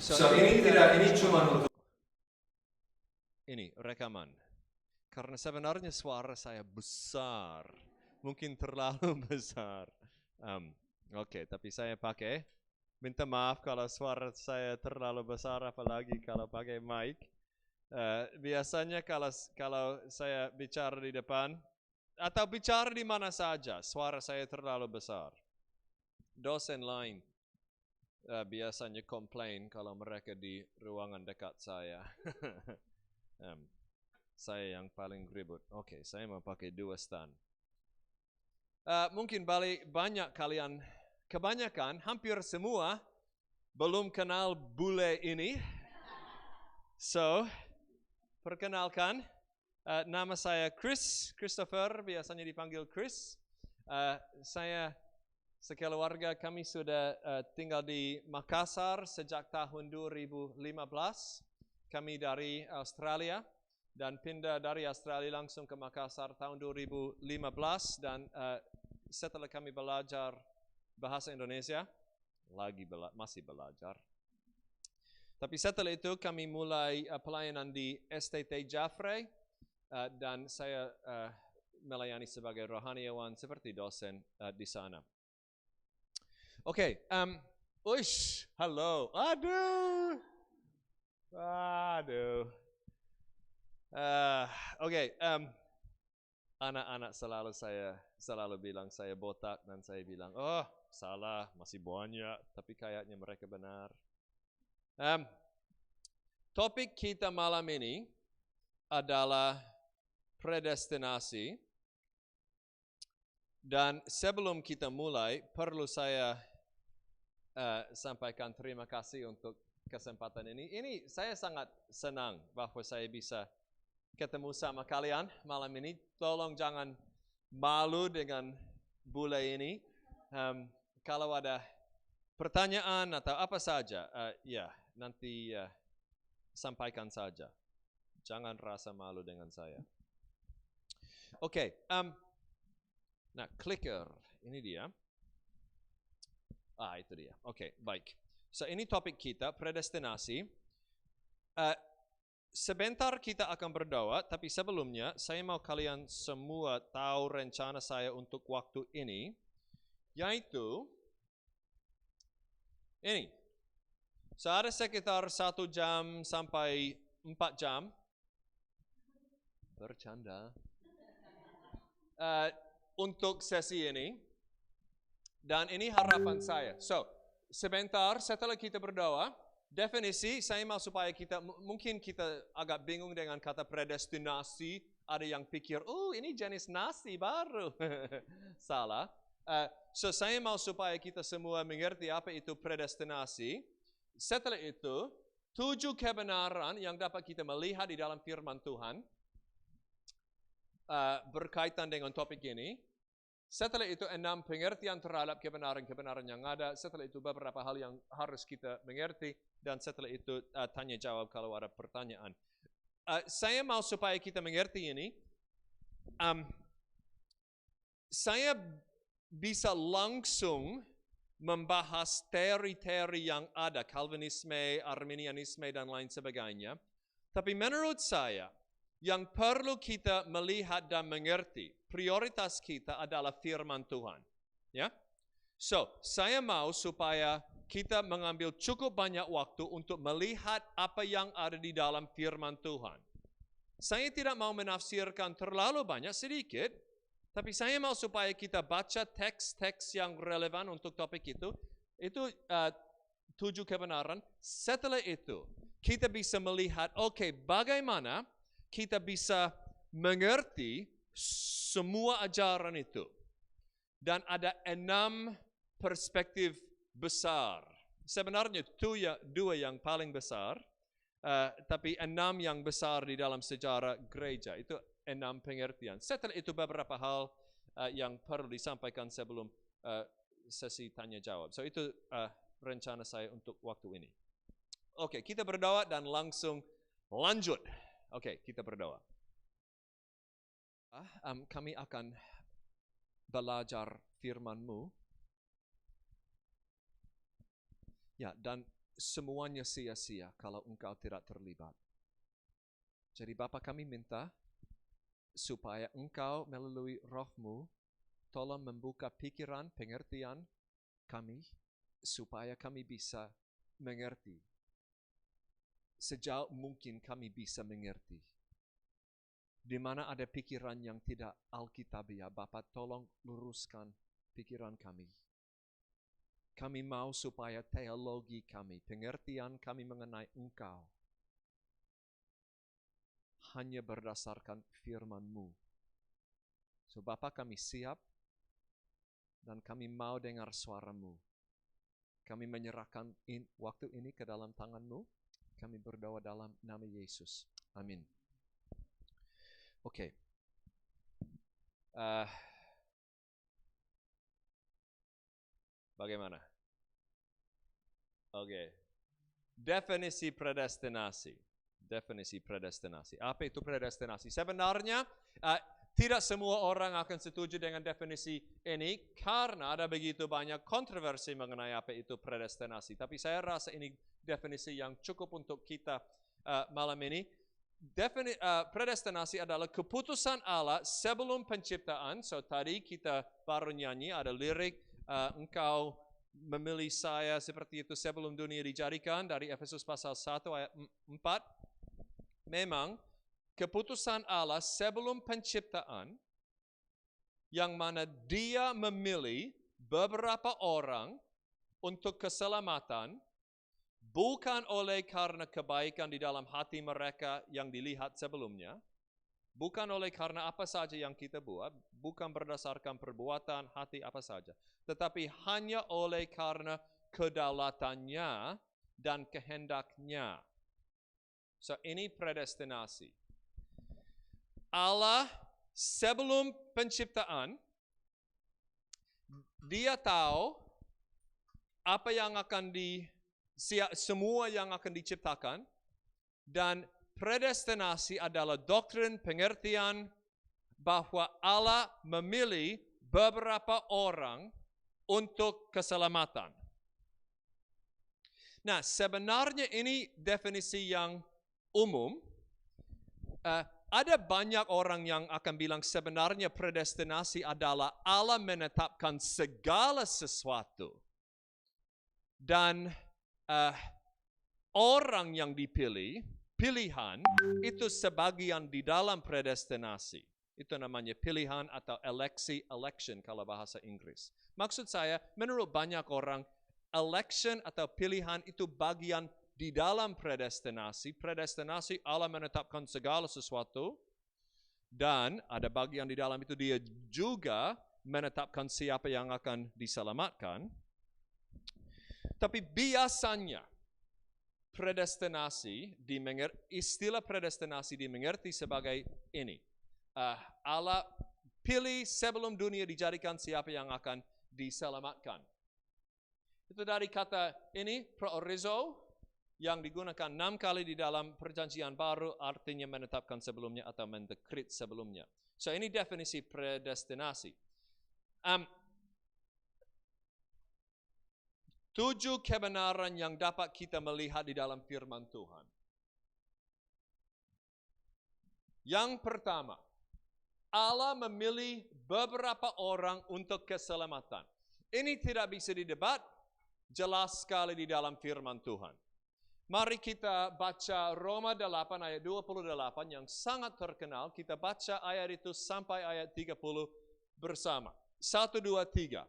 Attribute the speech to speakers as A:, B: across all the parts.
A: So ini cuma untuk ini rekaman. Karena sebenarnya suara saya besar, mungkin terlalu besar. Oke, tapi saya pakai. Minta maaf kalau suara saya terlalu besar, apalagi kalau pakai mic. Biasanya kalau saya bicara di depan atau bicara di mana saja, suara saya terlalu besar. Dosen lain biasanya komplain kalau mereka di ruangan dekat saya. Saya yang paling ribut. Oke, saya mau pakai 2 stand. Mungkin banyak kalian, kebanyakan, hampir semua belum kenal bule ini. So, perkenalkan, nama saya Christopher, biasanya dipanggil Chris. Saya sekeluarga kami sudah tinggal di Makassar sejak tahun 2015. Kami dari Australia dan pindah dari Australia langsung ke Makassar tahun 2015 dan setelah kami belajar bahasa Indonesia, masih belajar. Tapi setelah itu kami mulai pelayanan di STT Jaffrey dan saya melayani sebagai rohaniawan seperti dosen di sana. Oke, halo, aduh. Anak-anak selalu bilang saya botak dan saya bilang, oh salah, masih banyak, tapi kayaknya mereka benar. Topik kita malam ini adalah predestinasi. Dan sebelum kita mulai, perlu saya sampaikan terima kasih untuk kesempatan ini. Ini saya sangat senang bahwa saya bisa ketemu sama kalian malam ini. Tolong jangan malu dengan bule ini. Kalau ada pertanyaan atau apa saja, ya nanti sampaikan saja. Jangan rasa malu dengan saya. Oke, nah clicker, ini dia. Itu dia. Oke, baik. So ini topik kita, predestinasi. Sebentar kita akan berdoa, tapi sebelumnya saya mau kalian semua tahu rencana saya untuk waktu ini, yaitu ini. So ada sekitar 1 jam sampai 4 jam. Bercanda. Untuk sesi ini. Dan ini harapan saya. So, sebentar setelah kita berdoa, definisi saya mau supaya mungkin kita agak bingung dengan kata predestinasi. Ada yang pikir, ini jenis nasi baru. Salah. So, saya mau supaya kita semua mengerti apa itu predestinasi. Setelah itu, 7 kebenaran yang dapat kita melihat di dalam firman Tuhan berkaitan dengan topik ini. Setelah itu 6 pengertian terhadap kebenaran-kebenaran yang ada. Setelah itu beberapa hal yang harus kita mengerti. Dan setelah itu tanya jawab kalau ada pertanyaan. Saya mau supaya kita mengerti ini. Saya bisa langsung membahas teori-teori yang ada. Calvinisme, Arminianisme, dan lain sebagainya. Tapi menurut saya, yang perlu kita melihat dan mengerti, prioritas kita adalah firman Tuhan. Ya? So, saya mau supaya kita mengambil cukup banyak waktu untuk melihat apa yang ada di dalam firman Tuhan. Saya tidak mau menafsirkan terlalu banyak, sedikit, tapi saya mau supaya kita baca teks-teks yang relevan untuk topik itu. Itu 7 kebenaran. Setelah itu, kita bisa melihat, bagaimana kita bisa mengerti semua ajaran itu. Dan ada 6 perspektif besar. Sebenarnya 2 yang paling besar, tapi 6 yang besar di dalam sejarah gereja. Itu 6 pengertian. Setelah itu beberapa hal yang perlu disampaikan sebelum sesi tanya jawab. So itu rencana saya untuk waktu ini. Oke, kita berdoa dan langsung lanjut. Oke, kita berdoa. Kami akan belajar firman-Mu. Ya, dan semuanya sia-sia kalau engkau tidak terlibat. Jadi Bapa, kami minta supaya engkau melalui roh-Mu tolong membuka pikiran, pengertian kami, supaya kami bisa mengerti. Sejauh mungkin kami bisa mengerti. Di mana ada pikiran yang tidak alkitabiah, Bapa tolong luruskan pikiran kami. Kami mau supaya teologi kami, pengertian kami mengenai engkau, hanya berdasarkan firman-Mu. So Bapa, kami siap dan kami mau dengar suara-Mu. Kami menyerahkan waktu ini ke dalam tangan-Mu. Kami berdoa dalam nama Yesus. Amin. Oke. Bagaimana? Oke. Definisi predestinasi. Definisi predestinasi. Apa itu predestinasi? Sebenarnya tidak semua orang akan setuju dengan definisi ini karena ada begitu banyak kontroversi mengenai apa itu predestinasi. Tapi saya rasa ini definisi yang cukup untuk kita malam ini. Predestinasi adalah keputusan Allah sebelum penciptaan. So tadi kita baru nyanyi ada lirik engkau memilih saya seperti itu sebelum dunia dijadikan dari Efesus pasal 1 ayat 4. Memang keputusan Allah sebelum penciptaan yang mana Dia memilih beberapa orang untuk keselamatan bukan oleh karena kebaikan di dalam hati mereka yang dilihat sebelumnya, bukan oleh karena apa saja yang kita buat, bukan berdasarkan perbuatan hati apa saja, tetapi hanya oleh karena kedaulatannya dan kehendaknya. So ini predestinasi. Allah sebelum penciptaan, Dia tahu apa yang akan semua yang akan diciptakan, dan predestinasi adalah doktrin pengertian bahwa Allah memilih beberapa orang untuk keselamatan. Nah, sebenarnya ini definisi yang umum. Ada banyak orang yang akan bilang sebenarnya predestinasi adalah Allah menetapkan segala sesuatu. Dan orang yang dipilih, pilihan, itu sebagian di dalam predestinasi. Itu namanya pilihan atau election kalau bahasa Inggris. Maksud saya, menurut banyak orang, election atau pilihan itu bagian di dalam predestinasi. Predestinasi Allah menetapkan segala sesuatu. Dan ada bagian di dalam itu Dia juga menetapkan siapa yang akan diselamatkan. Tapi biasanya istilah predestinasi dimengerti sebagai ini. Allah pilih sebelum dunia dijadikan siapa yang akan diselamatkan. Itu dari kata ini, proorizo, yang digunakan 6 kali di dalam perjanjian baru, artinya menetapkan sebelumnya atau mendekrit sebelumnya. So ini definisi predestinasi. 7 kebenaran yang dapat kita melihat di dalam firman Tuhan. Yang pertama, Allah memilih beberapa orang untuk keselamatan. Ini tidak bisa didebat, jelas sekali di dalam firman Tuhan. Mari kita baca Roma 8 ayat 28 yang sangat terkenal. Kita baca ayat itu sampai ayat 30 bersama. 1, 2, 3.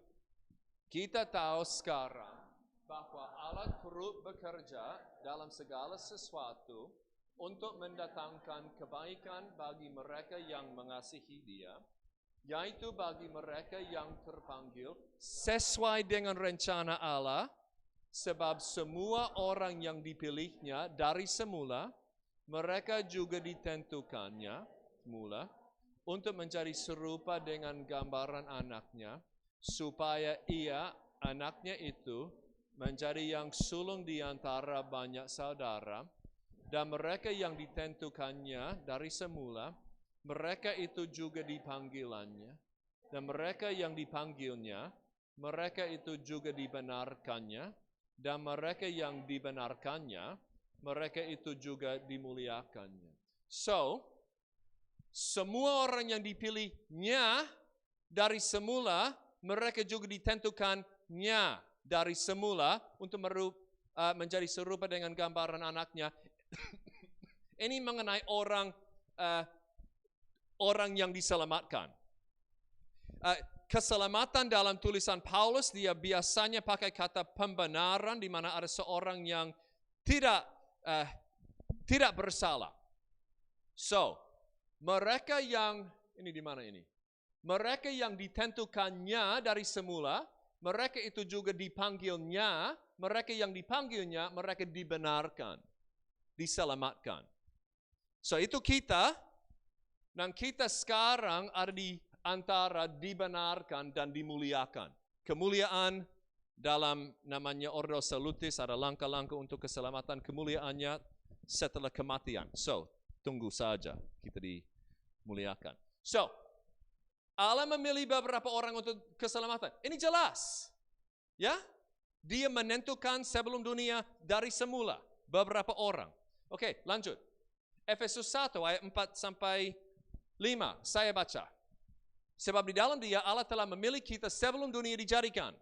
A: Kita tahu sekarang bahwa Allah turut bekerja dalam segala sesuatu untuk mendatangkan kebaikan bagi mereka yang mengasihi Dia, yaitu bagi mereka yang terpanggil sesuai dengan rencana Allah, sebab semua orang yang dipilihnya dari semula, mereka juga ditentukannya semula untuk menjadi serupa dengan gambaran anaknya, supaya anaknya itu, menjadi yang sulung di antara banyak saudara, dan mereka yang ditentukannya dari semula, mereka itu juga dipanggilannya, dan mereka yang dipanggilnya, mereka itu juga dibenarkannya, dan mereka yang dibenarkannya, mereka itu juga dimuliakannya. So, semua orang yang dipilihnya dari semula, mereka juga ditentukannya dari semula untuk menjadi serupa dengan gambaran anaknya. Ini mengenai orang yang diselamatkan. Keselamatan dalam tulisan Paulus, dia biasanya pakai kata pembenaran, di mana ada seorang yang tidak bersalah. So, mereka yang, ini di mana ini? Mereka yang ditentukannya dari semula, mereka itu juga dipanggilnya, mereka yang dipanggilnya, mereka dibenarkan, diselamatkan. So, itu kita, dan kita sekarang ada di antara dibenarkan dan dimuliakan. Kemuliaan dalam namanya Ordo Salutis, ada langkah-langkah untuk keselamatan. Kemuliaannya setelah kematian. So, tunggu saja kita dimuliakan. So, Allah memilih beberapa orang untuk keselamatan. Ini jelas. Ya? Dia menentukan sebelum dunia dari semula beberapa orang. Oke, lanjut. Efesus 1 ayat 4 sampai 5. Saya baca. Sebab di dalam dia Allah telah memilih kita sebelum dunia dijadikan.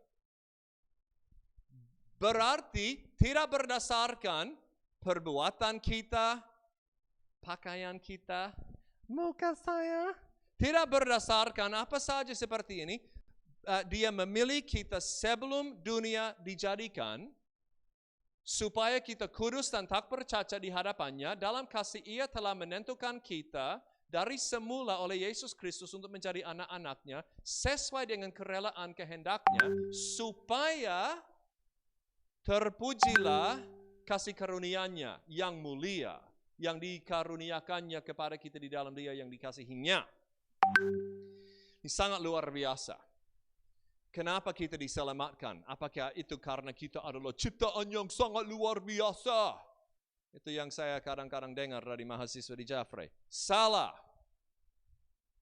A: Berarti tidak berdasarkan perbuatan kita, pakaian kita, muka saya. Tidak berdasarkan apa saja seperti ini. Dia memilih kita sebelum dunia dijadikan, supaya kita kudus dan tak bercacat di hadapannya. Dalam kasih ia telah menentukan kita dari semula oleh Yesus Kristus untuk menjadi anak-anaknya, sesuai dengan kerelaan kehendaknya, supaya terpujilah kasih karunia-Nya yang mulia, yang dikaruniakannya kepada kita di dalam dia yang dikasihinya. Ini sangat luar biasa. Kenapa kita diselamatkan? Apakah itu karena kita adalah ciptaan yang sangat luar biasa? Itu yang saya kadang-kadang dengar dari mahasiswa di Jaffrey. Salah.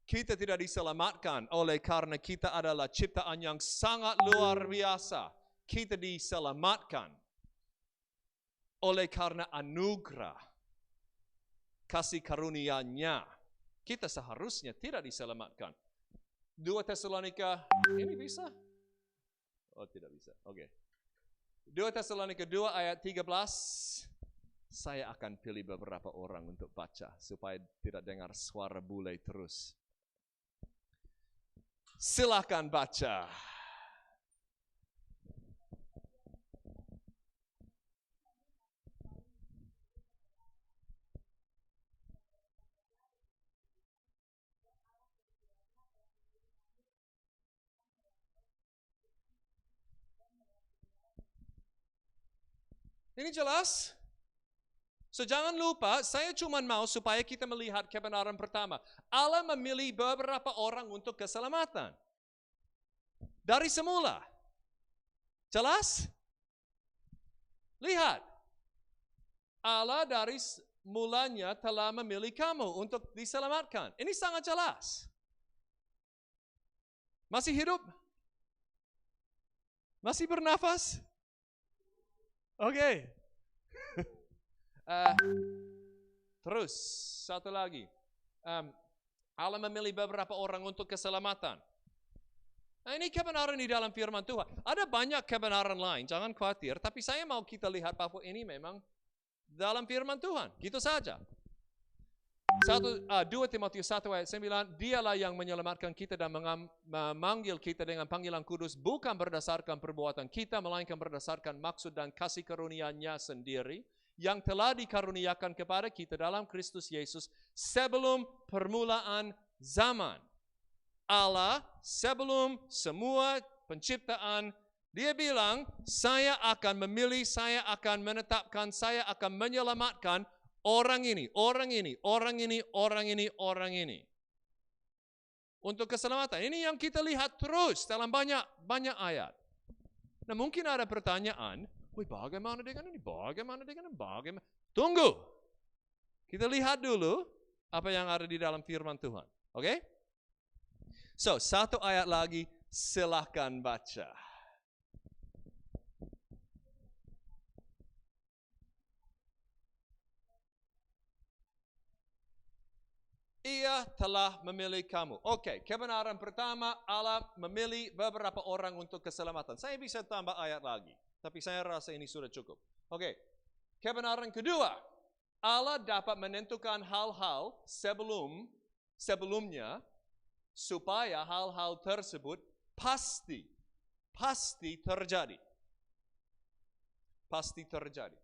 A: Kita tidak diselamatkan oleh karena kita adalah ciptaan yang sangat luar biasa. Kita diselamatkan oleh karena anugerah, kasih karunia-Nya. Kita seharusnya tidak diselamatkan. 2 Tesalonika, ini bisa? Oh, tidak bisa. Oke. 2 Tesalonika 2 ayat 13. Saya akan pilih beberapa orang untuk baca supaya tidak dengar suara bule terus. Silakan baca. Ini jelas? So jangan lupa, saya cuma mau supaya kita melihat kebenaran pertama. Allah memilih beberapa orang untuk keselamatan. Dari semula. Jelas? Lihat. Allah dari mulanya telah memilih kamu untuk diselamatkan. Ini sangat jelas. Masih hidup? Masih bernafas? Oke. Terus, satu lagi. Allah memilih beberapa orang untuk keselamatan. Nah, ini kebenaran di dalam firman Tuhan. Ada banyak kebenaran lain, jangan khawatir. Tapi saya mau kita lihat bahwa ini memang dalam firman Tuhan. Gitu saja. 2 Timotius 1 ayat 9, dialah yang menyelamatkan kita dan memanggil kita dengan panggilan kudus, bukan berdasarkan perbuatan kita, melainkan berdasarkan maksud dan kasih karunia-Nya sendiri, yang telah dikaruniakan kepada kita dalam Kristus Yesus sebelum permulaan zaman. Allah sebelum semua penciptaan, dia bilang, saya akan memilih, saya akan menetapkan, saya akan menyelamatkan orang ini, orang ini, orang ini, orang ini, orang ini. Untuk keselamatan. Ini yang kita lihat terus dalam banyak ayat. Nah, mungkin ada pertanyaan, bagaimana dengan ini? Bagaimana dengan ini? Bagaimana? Tunggu. Kita lihat dulu apa yang ada di dalam firman Tuhan. Oke? So, satu ayat lagi, silahkan baca. Ia telah memilih kamu. Oke, kebenaran pertama, Allah memilih beberapa orang untuk keselamatan. Saya bisa tambah ayat lagi, tapi saya rasa ini sudah cukup. Oke, kebenaran kedua, Allah dapat menentukan hal-hal sebelumnya supaya hal-hal tersebut pasti terjadi. Pasti terjadi.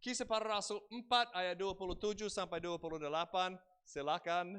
A: Kisah Para Rasul 4 ayat 27 sampai 28. Silakan.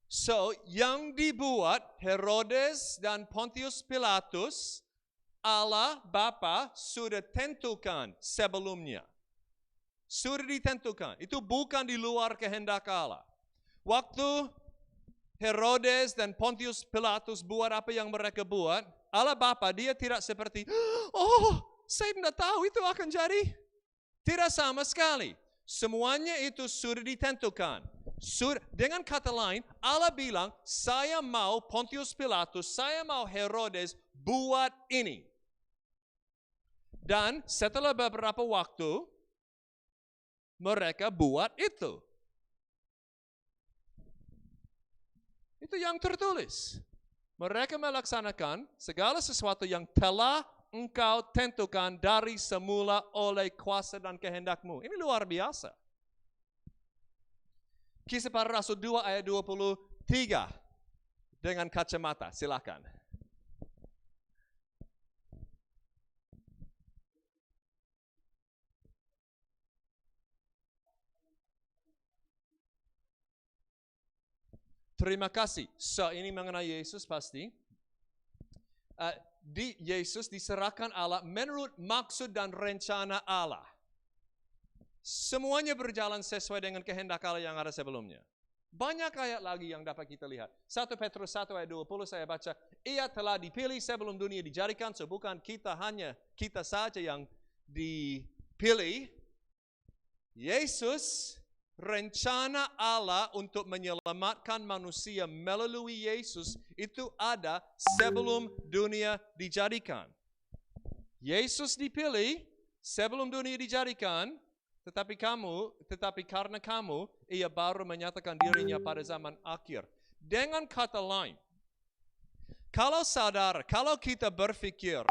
A: So, yang dibuat Herodes dan Pontius Pilatus, Allah Bapa sudah tentukan sebelumnya. Sudah ditentukan. Itu bukan di luar kehendak Allah. Waktu Herodes dan Pontius Pilatus buat apa yang mereka buat, Allah Bapa dia tidak seperti, oh saya tidak tahu itu akan jadi. Tidak sama sekali. Semuanya itu sudah ditentukan. Dengan kata lain, Allah bilang, saya mau Pontius Pilatus, saya mau Herodes buat ini. Dan setelah beberapa waktu, mereka buat itu. Itu yang tertulis. Mereka melaksanakan segala sesuatu yang telah engkau tentukan dari semula oleh kuasa dan kehendakmu. Ini luar biasa. Kisah Para Rasul 2 ayat 23 dengan kacamata. Silakan. Terima kasih. So, ini mengenai Yesus pasti. Yesus diserahkan Allah menurut maksud dan rencana Allah. Semuanya berjalan sesuai dengan kehendak Allah yang ada sebelumnya. Banyak ayat lagi yang dapat kita lihat. 1 Petrus 1 ayat 20 saya baca. Ia telah dipilih sebelum dunia dijadikan. So bukan kita saja yang dipilih. Yesus, rencana Allah untuk menyelamatkan manusia melalui Yesus itu ada sebelum dunia dijadikan. Yesus dipilih sebelum dunia dijadikan. Tetapi karena kamu, ia baru menyatakan dirinya pada zaman akhir. Dengan kata lain, kalau kita berpikir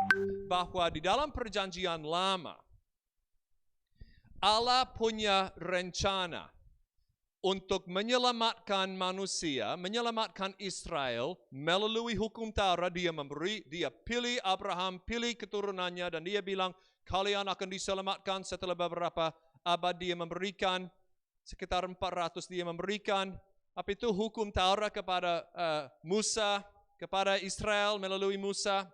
A: bahwa di dalam perjanjian lama, Allah punya rencana untuk menyelamatkan manusia, menyelamatkan Israel melalui hukum Taurat. Dia pilih Abraham, pilih keturunannya, dan dia bilang, kalian akan diselamatkan setelah beberapa abad. Dia memberikan sekitar 400, dia memberikan apa itu hukum Taurat kepada Musa, kepada Israel melalui Musa.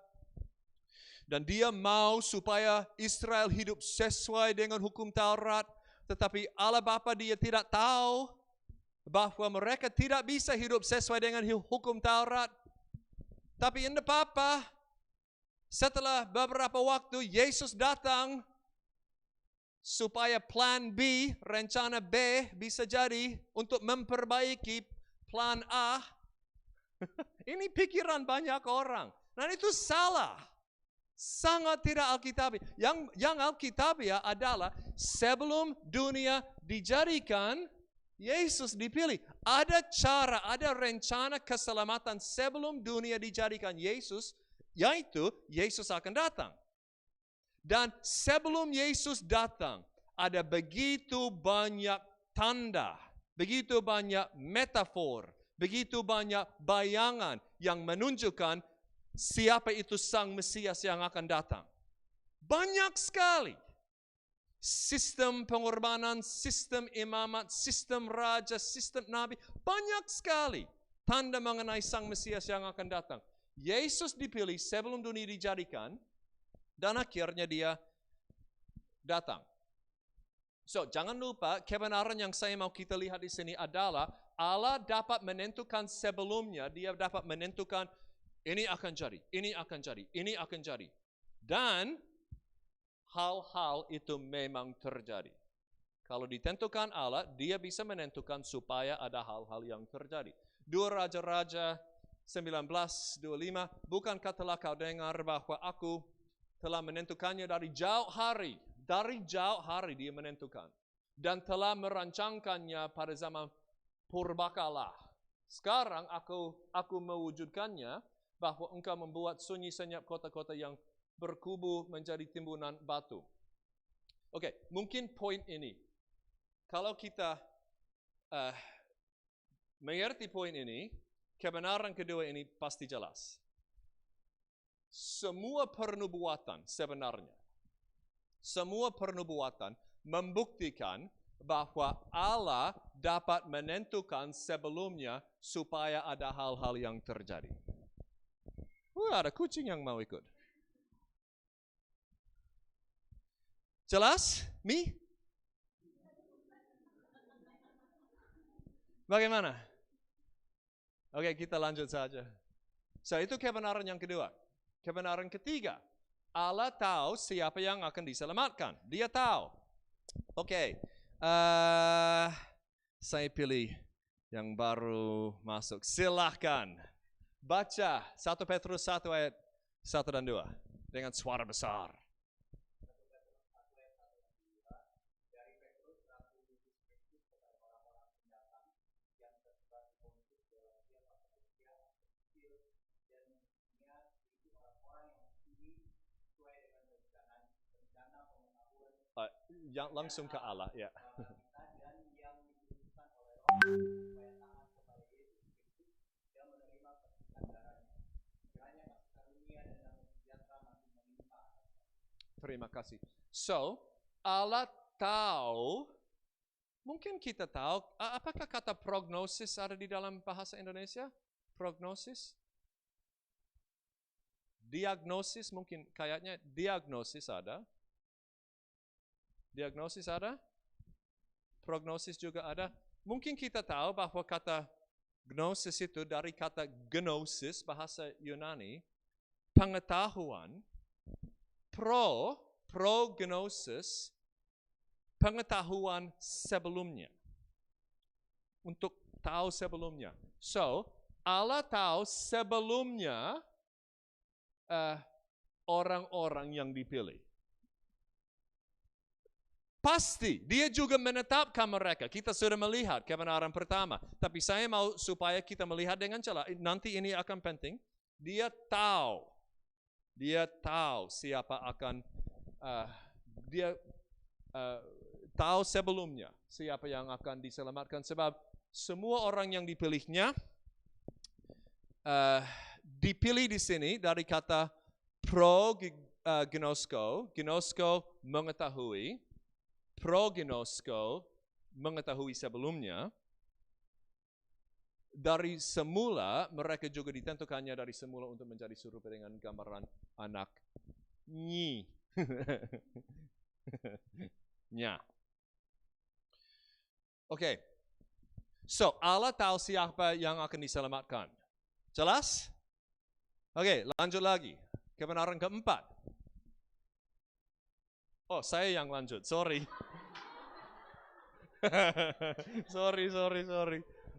A: Dan dia mau supaya Israel hidup sesuai dengan hukum Taurat. Tetapi Allah Bapa dia tidak tahu bahwa mereka tidak bisa hidup sesuai dengan hukum Taurat. Tapi tidak apa-apa. Setelah beberapa waktu Yesus datang supaya plan B, rencana B bisa jadi untuk memperbaiki plan A. Ini pikiran banyak orang. Dan itu salah. Sangat tidak alkitabiah. Yang alkitabiah adalah sebelum dunia dijadikan, Yesus dipilih. Ada cara, ada rencana keselamatan sebelum dunia dijadikan Yesus, yaitu Yesus akan datang. Dan sebelum Yesus datang, ada begitu banyak tanda, begitu banyak metafor, begitu banyak bayangan yang menunjukkan siapa itu Sang Mesias yang akan datang. Banyak sekali. Sistem pengorbanan, sistem imamat, sistem raja, sistem nabi. Banyak sekali tanda mengenai Sang Mesias yang akan datang. Yesus dipilih sebelum dunia dijadikan. Dan akhirnya dia datang. So, jangan lupa kebenaran yang saya mau kita lihat di sini adalah Allah dapat menentukan sebelumnya, dia dapat menentukan ini akan jadi, ini akan jadi, ini akan jadi. Dan hal-hal itu memang terjadi. Kalau ditentukan Allah, dia bisa menentukan supaya ada hal-hal yang terjadi. 2 Raja-Raja 19:25, bukankah telah kau dengar bahwa aku telah menentukannya dari jauh hari. Dari jauh hari dia menentukan. Dan telah merancangkannya pada zaman purbakala. Sekarang aku mewujudkannya bahwa engkau membuat sunyi senyap kota-kota yang berkubu menjadi timbunan batu. Oke, mungkin poin ini. Kalau kita mengerti poin ini, kebenaran kedua ini pasti jelas. Semua pernubuatan sebenarnya, semua pernubuatan membuktikan bahwa Allah dapat menentukan sebelumnya supaya ada hal-hal yang terjadi. Ada kucing yang mau ikut. Jelas? Mi? Bagaimana? Oke, kita lanjut saja. So, itu kebenaran yang kedua. Kebenaran ketiga, Allah tahu siapa yang akan diselamatkan. Dia tahu. Oke, saya pilih yang baru masuk. Silahkan baca 1 Petrus 1 ayat 1 dan 2 dengan suara besar. Yang langsung ke Allah, ya. Terima kasih. So, Allah tahu, mungkin kita tahu, apakah kata prognosis ada di dalam bahasa Indonesia? Prognosis? Diagnosis mungkin, kayaknya diagnosis ada. Diagnosis ada? Prognosis juga ada. Mungkin kita tahu bahwa kata gnosis itu dari kata gnosis, bahasa Yunani, pengetahuan, prognosis, pengetahuan sebelumnya. Untuk tahu sebelumnya. So, Allah tahu sebelumnya orang-orang yang dipilih. Pasti, dia juga menetapkan mereka. Kita sudah melihat kebenaran pertama. Tapi saya mau supaya kita melihat dengan jelas. Nanti ini akan penting. Dia tahu siapa akan, dia tahu sebelumnya siapa yang akan diselamatkan. Sebab semua orang yang dipilihnya, dipilih di sini dari kata prognosko. Gnosko mengetahui. Prognosko mengetahui sebelumnya. Dari semula mereka juga ditentukannya dari semula untuk menjadi serupa dengan gambaran anak Nyi. Nya. Oke. So, Allah tahu siapa yang akan diselamatkan. Jelas? Oke, lanjut lagi. Kebenaran keempat. Oh, saya yang lanjut. Sorry. sorry.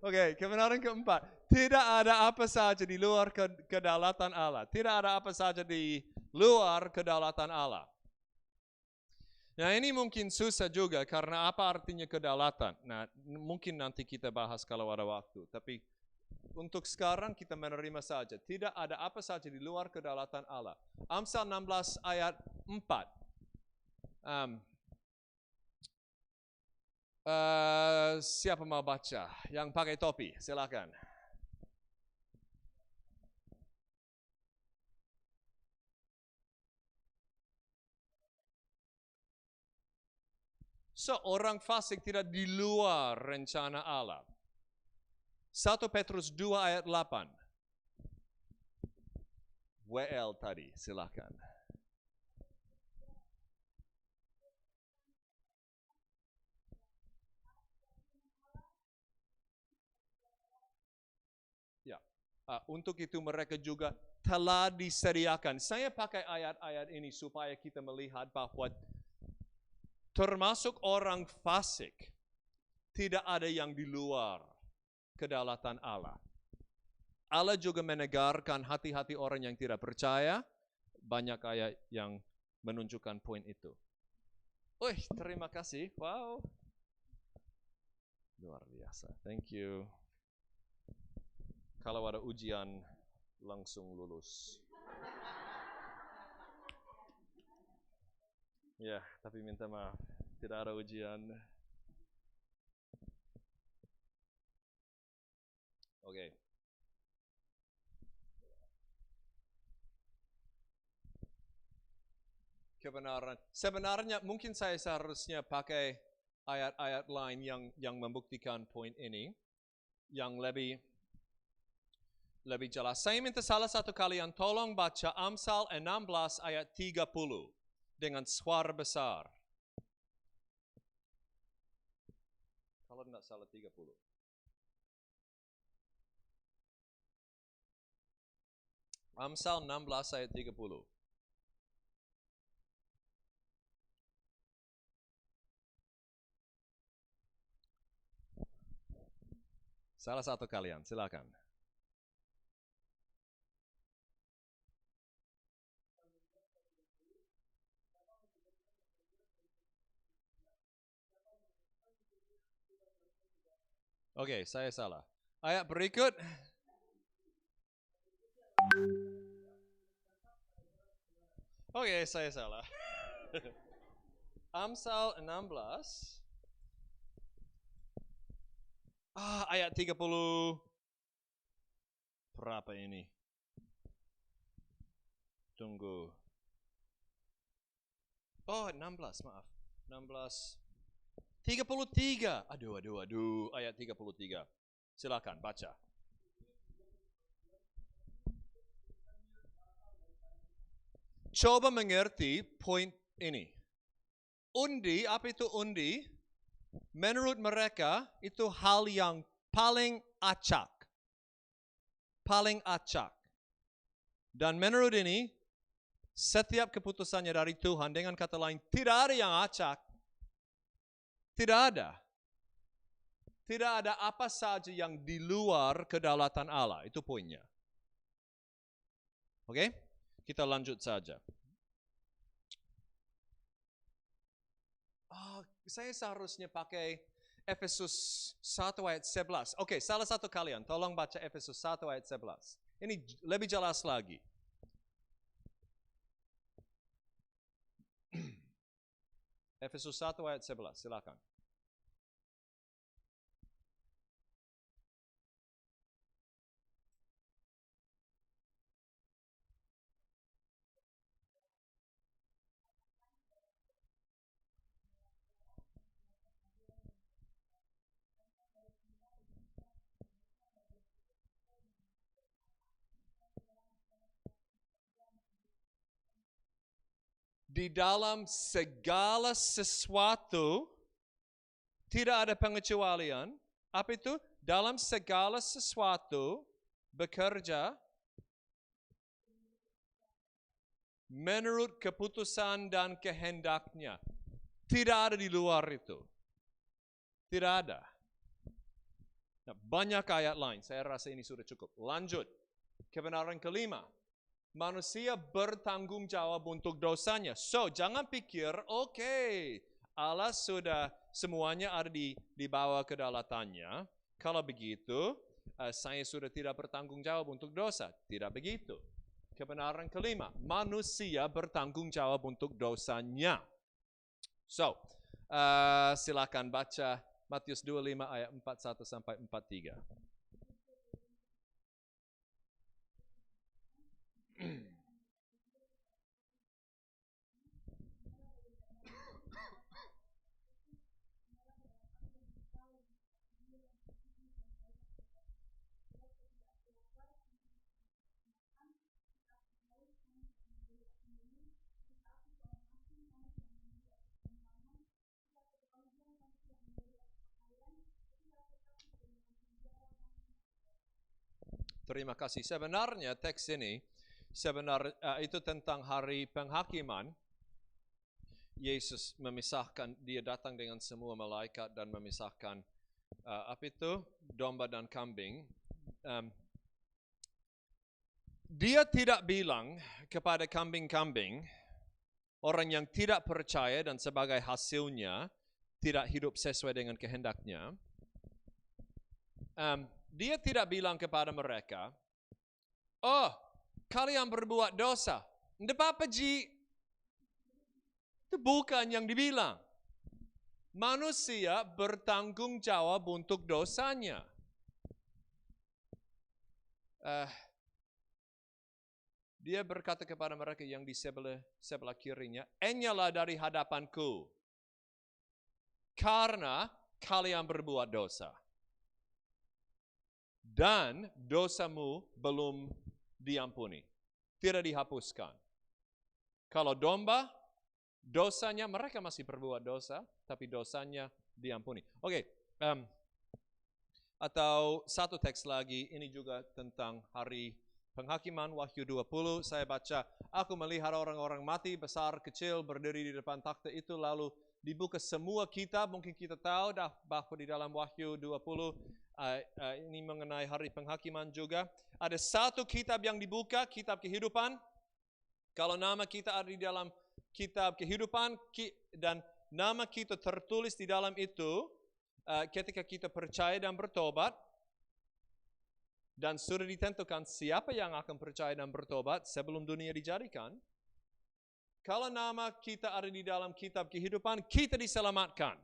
A: Oke, kebenaran keempat. Tidak ada apa saja di luar kedaulatan Allah. Tidak ada apa saja di luar kedaulatan Allah. Nah, ini mungkin susah juga karena apa artinya kedaulatan. Nah, mungkin nanti kita bahas kalau ada waktu. Tapi untuk sekarang kita menerima saja. Tidak ada apa saja di luar kedaulatan Allah. Amsal 16 ayat 4. Siapa mau baca? Yang pakai topi, silakan. Seorang fasik tidak di luar rencana Allah. 1 Petrus 2 ayat 8. WL tadi, silakan. Ya. Untuk itu mereka juga telah disediakan. Saya pakai ayat-ayat ini supaya kita melihat bahwa termasuk orang fasik, tidak ada yang di luar kedaulatan Allah. Allah juga menegarkan hati-hati orang yang tidak percaya. Banyak ayat yang menunjukkan poin itu. Terima kasih. Wow. Luar biasa. Thank you. Kalau ada ujian, langsung lulus. Ya, tapi minta maaf. Tidak ada ujian. Oke. Kebenaran. Sebenarnya mungkin saya seharusnya pakai ayat-ayat lain yang membuktikan poin ini. Yang lebih jelas. Saya minta salah satu kalian tolong baca Amsal 16 ayat 30 dengan suara besar. Kalau tidak salah 30. Amsal 16 ayat 30. Salah satu kalian, silakan. Oke, saya salah. Ayat berikut. Oke, saya salah. Amsal 16. Ayat 30. Berapa ini? Tunggu. 16, maaf. 16. 33. Aduh. Ayat 33. Silakan baca. Coba mengerti poin ini. Undi, apa itu undi? Menurut mereka itu hal yang paling acak. Paling acak. Dan menurut ini, setiap keputusannya dari Tuhan, dengan kata lain, tidak ada yang acak. Tidak ada. Tidak ada apa saja yang di luar kedaulatan Allah. Itu poinnya. Oke? Kita lanjut saja. Saya seharusnya pakai Efesus 1 ayat 11. Oke, salah satu kalian, tolong baca Efesus 1 ayat 11. Ini lebih jelas lagi. Efesus 1 ayat 11, silakan. Di dalam segala sesuatu tidak ada pengecualian. Apa itu? Dalam segala sesuatu bekerja menurut keputusan dan kehendaknya. Tidak ada di luar itu. Tidak ada. Nah, banyak ayat lain. Saya rasa ini sudah cukup. Lanjut. Kebenaran kelima. Manusia bertanggung jawab untuk dosanya. So, jangan pikir, Allah sudah semuanya ada di bawah kedaulatannya. Kalau begitu, saya sudah tidak bertanggung jawab untuk dosa. Tidak begitu. Kebenaran kelima, manusia bertanggung jawab untuk dosanya. So, silakan baca Matius 25 ayat 41 sampai 43. Terima kasih. Sebenarnya teks ini itu tentang hari penghakiman. Yesus memisahkan, dia datang dengan semua malaikat dan memisahkan domba dan kambing. Dia tidak bilang kepada kambing-kambing, orang yang tidak percaya dan sebagai hasilnya tidak hidup sesuai dengan kehendaknya. Dia tidak bilang kepada mereka, oh, kalian berbuat dosa. Tidak apa-apa, Ji. Itu bukan yang dibilang. Manusia bertanggung jawab untuk dosanya. Dia berkata kepada mereka yang di sebelah kirinya, enyalah dari hadapanku, karena kalian berbuat dosa. Dan dosamu belum diampuni, tidak dihapuskan. Kalau domba, dosanya mereka masih berbuat dosa, tapi dosanya diampuni. Atau satu teks lagi, ini juga tentang hari penghakiman, Wahyu 20, saya baca, aku melihat orang-orang mati, besar, kecil, berdiri di depan takhta itu, lalu dibuka semua kitab. Mungkin kita tahu bahwa di dalam Wahyu 20, ini mengenai hari penghakiman juga. Ada satu kitab yang dibuka, kitab kehidupan. Kalau nama kita ada di dalam kitab kehidupan dan nama kita tertulis di dalam itu, ketika kita percaya dan bertobat, dan sudah ditentukan siapa yang akan percaya dan bertobat sebelum dunia dijadikan. Kalau nama kita ada di dalam kitab kehidupan, kita diselamatkan.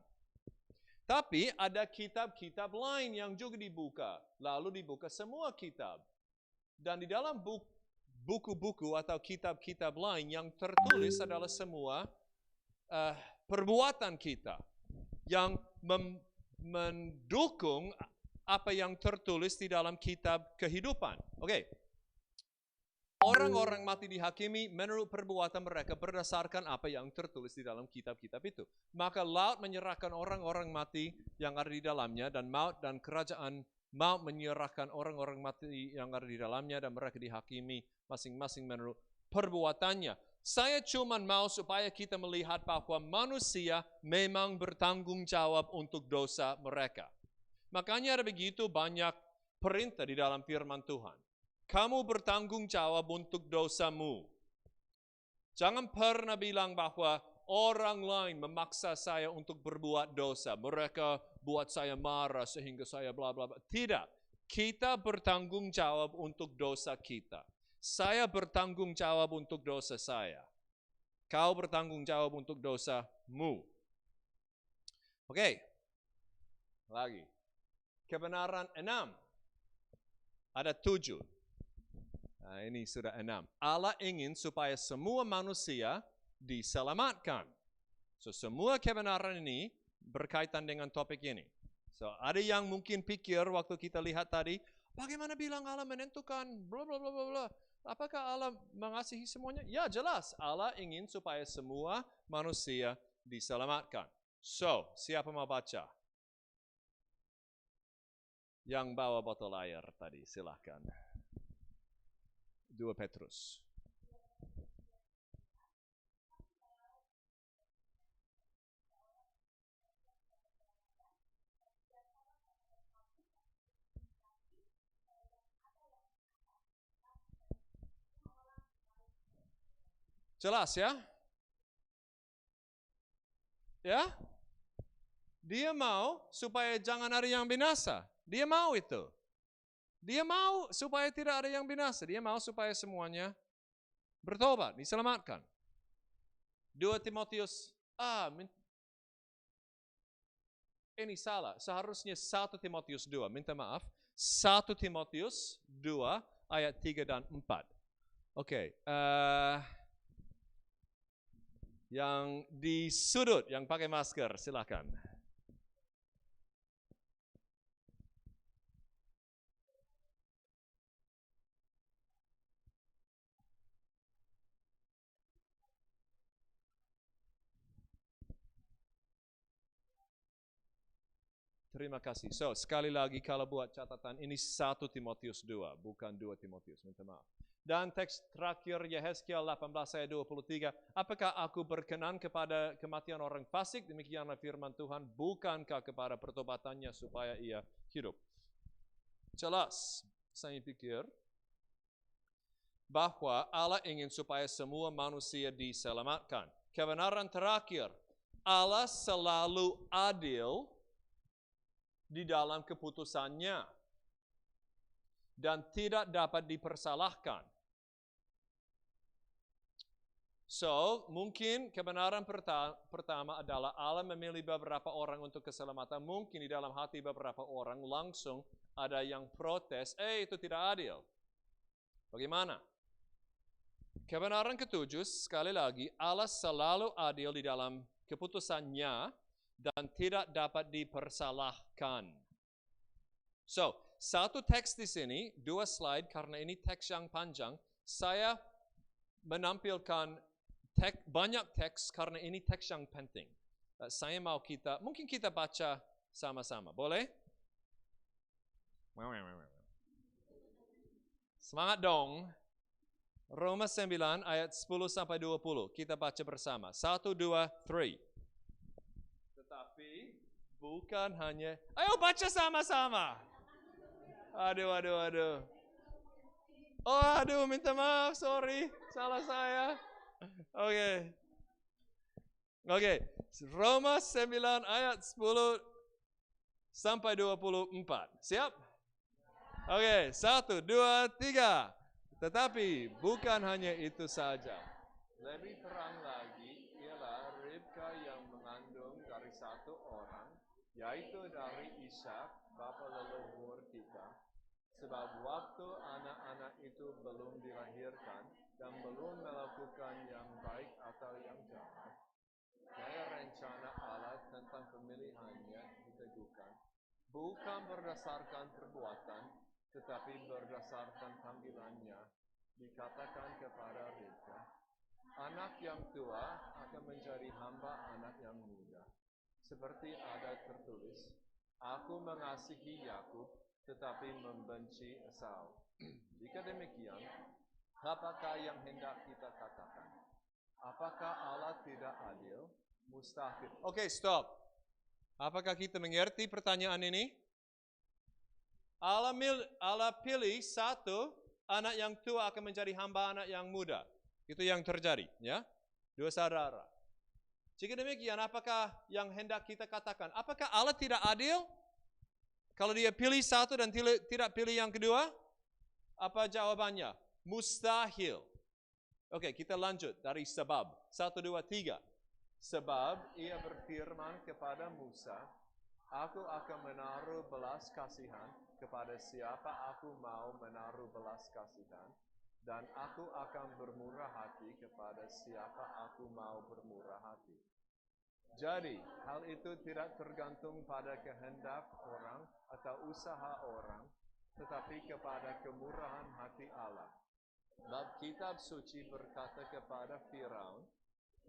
A: Tapi ada kitab-kitab lain yang juga dibuka. Lalu dibuka semua kitab. Dan di dalam buku-buku atau kitab-kitab lain yang tertulis adalah semua perbuatan kita yang mendukung apa yang tertulis di dalam kitab kehidupan. Orang-orang mati dihakimi menurut perbuatan mereka berdasarkan apa yang tertulis di dalam kitab-kitab itu. Maka laut menyerahkan orang-orang mati yang ada di dalamnya, dan maut dan kerajaan maut menyerahkan orang-orang mati yang ada di dalamnya, dan mereka dihakimi masing-masing menurut perbuatannya. Saya cuma mau supaya kita melihat bahwa manusia memang bertanggung jawab untuk dosa mereka. Makanya ada begitu banyak perintah di dalam firman Tuhan. Kamu bertanggung jawab untuk dosamu. Jangan pernah bilang bahwa orang lain memaksa saya untuk berbuat dosa. Mereka buat saya marah sehingga saya bla bla bla. Tidak. Kita bertanggung jawab untuk dosa kita. Saya bertanggung jawab untuk dosa saya. Kau bertanggung jawab untuk dosamu. Lagi. Kebenaran 6. Ada 7. Nah, ini sudah 6. Allah ingin supaya semua manusia diselamatkan. So, semua kebenaran ini berkaitan dengan topik ini. So, ada yang mungkin pikir waktu kita lihat tadi, bagaimana bilang Allah menentukan bla bla bla bla bla. Apakah Allah mengasihi semuanya? Ya, jelas. Allah ingin supaya semua manusia diselamatkan. So, siapa mau baca? Yang bawa botol air tadi, silahkan. 2 Petrus. Jelas ya? Ya? Dia mau supaya jangan ada yang binasa. Dia mau itu. Dia mau supaya tidak ada yang binasa. Dia mau supaya semuanya bertobat, diselamatkan. 2 Timotius, ini salah. Seharusnya 1 Timotius 2, minta maaf. 1 Timotius 2 ayat 3 dan 4. Yang di sudut, yang pakai masker, silakan. Terima kasih. So, sekali lagi kalau buat catatan, ini 1 Timotius 2, bukan 2 Timotius, minta maaf. Dan teks terakhir Yehezkiel 18 ayat 23, apakah aku berkenan kepada kematian orang fasik? Demikianlah firman Tuhan, bukankah kepada pertobatannya supaya ia hidup? Jelas, saya pikir, bahwa Allah ingin supaya semua manusia diselamatkan. Kebenaran terakhir, Allah selalu adil di dalam keputusannya dan tidak dapat dipersalahkan. So, mungkin kebenaran pertama adalah Allah memilih beberapa orang untuk keselamatan. Mungkin di dalam hati beberapa orang langsung ada yang protes, itu tidak adil. Bagaimana? Kebenaran ketujuh, sekali lagi, Allah selalu adil di dalam keputusannya dan tidak dapat dipersalahkan. So, satu teks di sini, 2 slide, karena ini teks yang panjang, saya menampilkan banyak teks karena ini teks yang penting. Saya mau mungkin kita baca sama-sama, boleh? Semangat dong. Roma 9 ayat 10 sampai 20. Kita baca bersama. 1, 2, 3. Tetapi bukan hanya... Ayo baca sama-sama. Aduh. Oh, aduh, minta maaf, sorry. Salah saya. Oke. Roma 9 ayat 10 sampai 24. Siap? Oke, 1, 2, 3. Tetapi bukan hanya itu saja. Lebih terang lagi ialah Ribka yang mengandung dari satu orang, yaitu dari Ishak, bapa leluhur kita. Sebab waktu anak-anak itu belum dilahirkan dan belum melakukan yang baik atau yang jahat, gaya rencana Allah tentang pemilihannya diteguhkan, bukan berdasarkan perbuatan, tetapi berdasarkan panggilannya, dikatakan kepada Ribka, anak yang tua akan menjadi hamba anak yang muda. Seperti ada tertulis, aku mengasihi Yakub, tetapi membenci Esau. Jika demikian, apakah yang hendak kita katakan? Apakah Allah tidak adil? Mustahil. Oke, stop. Apakah kita mengerti pertanyaan ini? Allah pilih satu anak yang tua akan menjadi hamba anak yang muda. Itu yang terjadi, ya. 2 saudara. Jika demikian, apakah yang hendak kita katakan? Apakah Allah tidak adil? Kalau dia pilih satu dan tidak pilih yang kedua? Apa jawabannya? Mustahil. Oke, kita lanjut dari sebab. 1, 2, 3. Sebab ia berfirman kepada Musa, aku akan menaruh belas kasihan kepada siapa aku mau menaruh belas kasihan, dan aku akan bermurah hati kepada siapa aku mau bermurah hati. Jadi, hal itu tidak tergantung pada kehendak orang atau usaha orang, tetapi kepada kemurahan hati Allah. Bab kitab suci berkata kepada Firaun,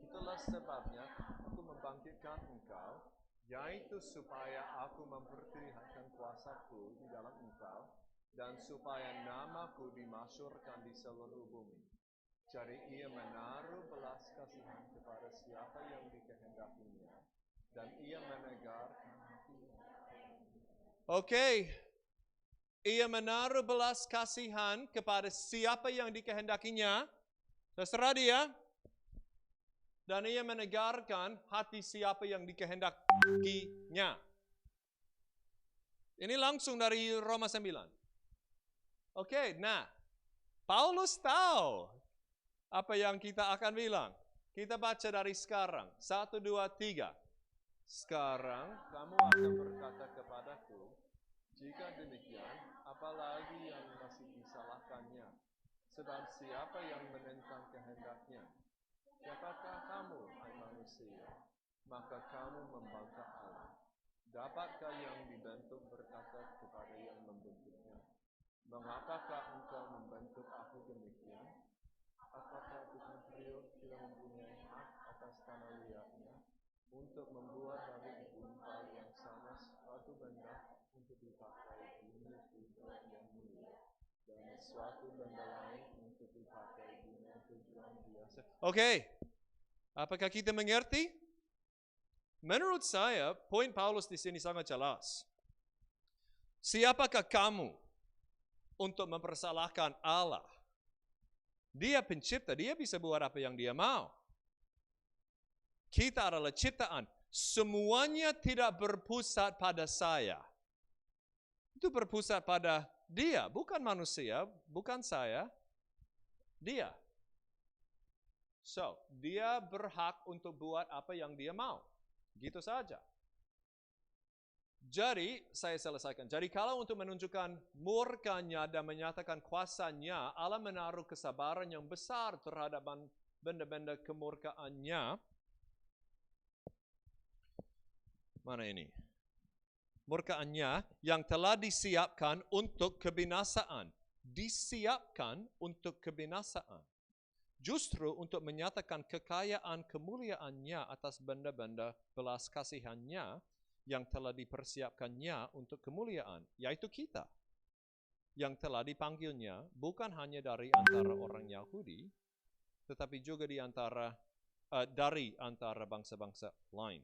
A: itulah sebabnya aku membangkitkan engkau, yaitu supaya aku memperlihatkan kuasaku di dalam engkau, dan supaya namaku dimasyhurkan di seluruh bumi. Jadi ia menaruh belas kasihan kepada siapa yang dikehendakinya, dan ia menegarkan hatinya. Oke. Ia menaruh belas kasihan kepada siapa yang dikehendakinya, terserah dia, dan ia menegarkan hati siapa yang dikehendakinya. Ini langsung dari Roma 9. Oke, nah, Paulus tahu apa yang kita akan bilang. Kita baca dari sekarang. 1, 2, 3. Sekarang kamu akan berkata kepadaku, jika demikian, apalagi yang masih disalahkannya? Sebab siapa yang menentang kehendaknya? Siapakah kamu, hai manusia? Maka kamu membangkang Allah. Dapatkah yang dibentuk berkata kepada yang membentuknya, mengapakah engkau membentuk aku demikian? Apakah tukang periuk tidak mempunyai hak atas tanah liatnya untuk membuat dari gumpal yang sama suatu benda suatu benda lain untuk dipakai dengan tujuan biasa. Oke, apakah kita mengerti? Menurut saya, poin Paulus di sini sangat jelas. Siapakah kamu untuk mempersalahkan Allah? Dia pencipta, dia bisa buat apa yang dia mau. Kita adalah ciptaan. Semuanya tidak berpusat pada saya. Itu berpusat pada dia, bukan manusia, bukan saya. Dia. So, dia berhak untuk buat apa yang dia mau. Gitu saja. Jadi, saya selesaikan. Jadi, kalau untuk menunjukkan murkanya dan menyatakan kuasanya, Allah menaruh kesabaran yang besar terhadap benda-benda kemurkaannya. Mana ini? Murkaannya yang telah disiapkan untuk kebinasaan. Disiapkan untuk kebinasaan. Justru untuk menyatakan kekayaan kemuliaannya atas benda-benda belas kasihannya yang telah dipersiapkannya untuk kemuliaan, yaitu kita. Yang telah dipanggilnya bukan hanya dari antara orang Yahudi, tetapi juga dari antara bangsa-bangsa lain.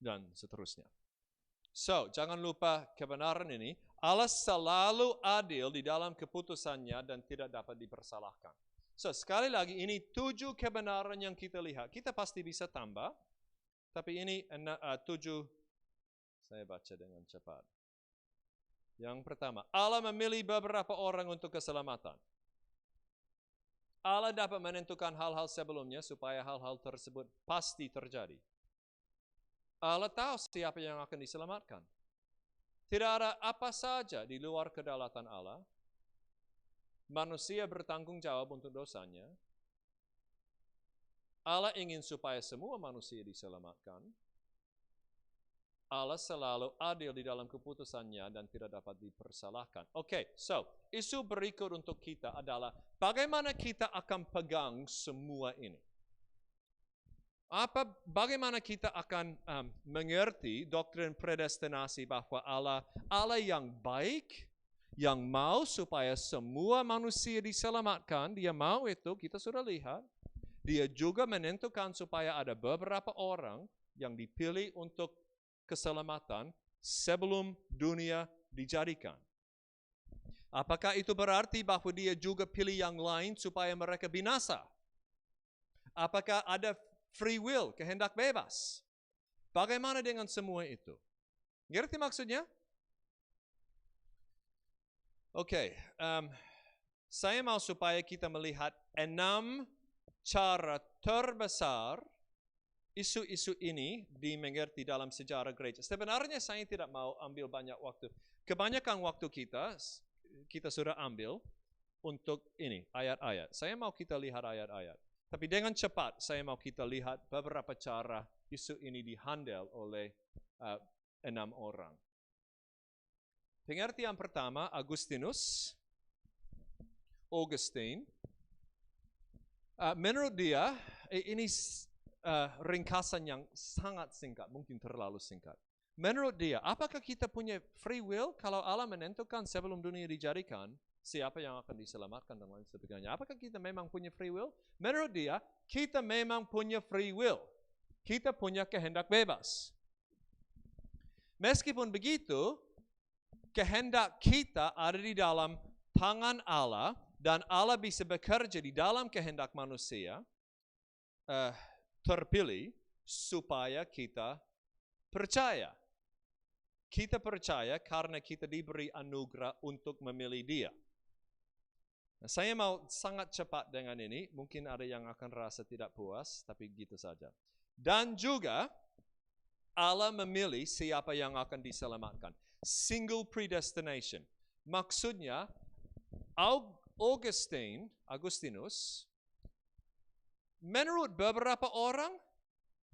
A: Dan seterusnya. So, jangan lupa kebenaran ini, Allah selalu adil di dalam keputusannya dan tidak dapat dipersalahkan. So, sekali lagi ini 7 kebenaran yang kita lihat. Kita pasti bisa tambah, tapi ini 7, saya baca dengan cepat. Yang pertama, Allah memilih beberapa orang untuk keselamatan. Allah dapat menentukan hal-hal sebelumnya supaya hal-hal tersebut pasti terjadi. Allah tahu siapa yang akan diselamatkan. Tidak ada apa saja di luar kedaulatan Allah. Manusia bertanggung jawab untuk dosanya. Allah ingin supaya semua manusia diselamatkan. Allah selalu adil di dalam keputusannya dan tidak dapat dipersalahkan. Oke, so isu berikut untuk kita adalah bagaimana kita akan pegang semua ini. Bagaimana kita akan mengerti doktrin predestinasi bahwa Allah yang baik, yang mau supaya semua manusia diselamatkan, dia mau itu, kita sudah lihat. Dia juga menentukan supaya ada beberapa orang yang dipilih untuk keselamatan sebelum dunia dijadikan. Apakah itu berarti bahwa dia juga pilih yang lain supaya mereka binasa? Apakah ada free will, kehendak bebas? Bagaimana dengan semua itu? Ngerti maksudnya? Oke, saya mau supaya kita melihat 6 cara terbesar isu-isu ini dimengerti dalam sejarah gereja. Sebenarnya saya tidak mau ambil banyak waktu. Kebanyakan waktu kita sudah ambil untuk ini, ayat-ayat. Saya mau kita lihat ayat-ayat. Tapi dengan cepat saya mau kita lihat beberapa cara isu ini dihandle oleh 6 orang. Pengertian pertama, Augustinus. Menurut dia, ini ringkasan yang sangat singkat, mungkin terlalu singkat. Menurut dia, apakah kita punya free will kalau Allah menentukan sebelum dunia dijadikan siapa yang akan diselamatkan dan lain sebagainya? Apakah kita memang punya free will? Menurut dia, kita memang punya free will. Kita punya kehendak bebas. Meskipun begitu, kehendak kita ada di dalam tangan Allah dan Allah bisa bekerja di dalam kehendak manusia terpilih supaya kita percaya. Kita percaya karena kita diberi anugerah untuk memilih Dia. Nah, saya mau sangat cepat dengan ini. Mungkin ada yang akan rasa tidak puas, tapi gitu saja. Dan juga Allah memilih siapa yang akan diselamatkan. Single predestination. Maksudnya, Augustinus, menurut beberapa orang,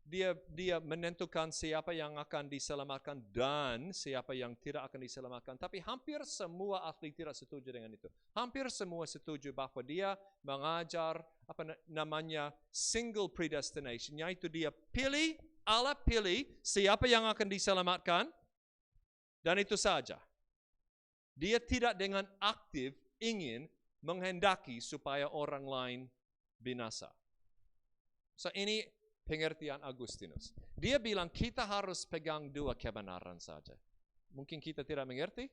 A: dia menentukan siapa yang akan diselamatkan dan siapa yang tidak akan diselamatkan. Tapi hampir semua ahli tidak setuju dengan itu. Hampir semua setuju bahwa dia mengajar single predestination, yaitu Allah pilih siapa yang akan diselamatkan dan itu saja. Dia tidak dengan aktif ingin menghendaki supaya orang lain binasa. So ini pengertian Agustinus. Dia bilang kita harus pegang dua kebenaran saja. Mungkin kita tidak mengerti,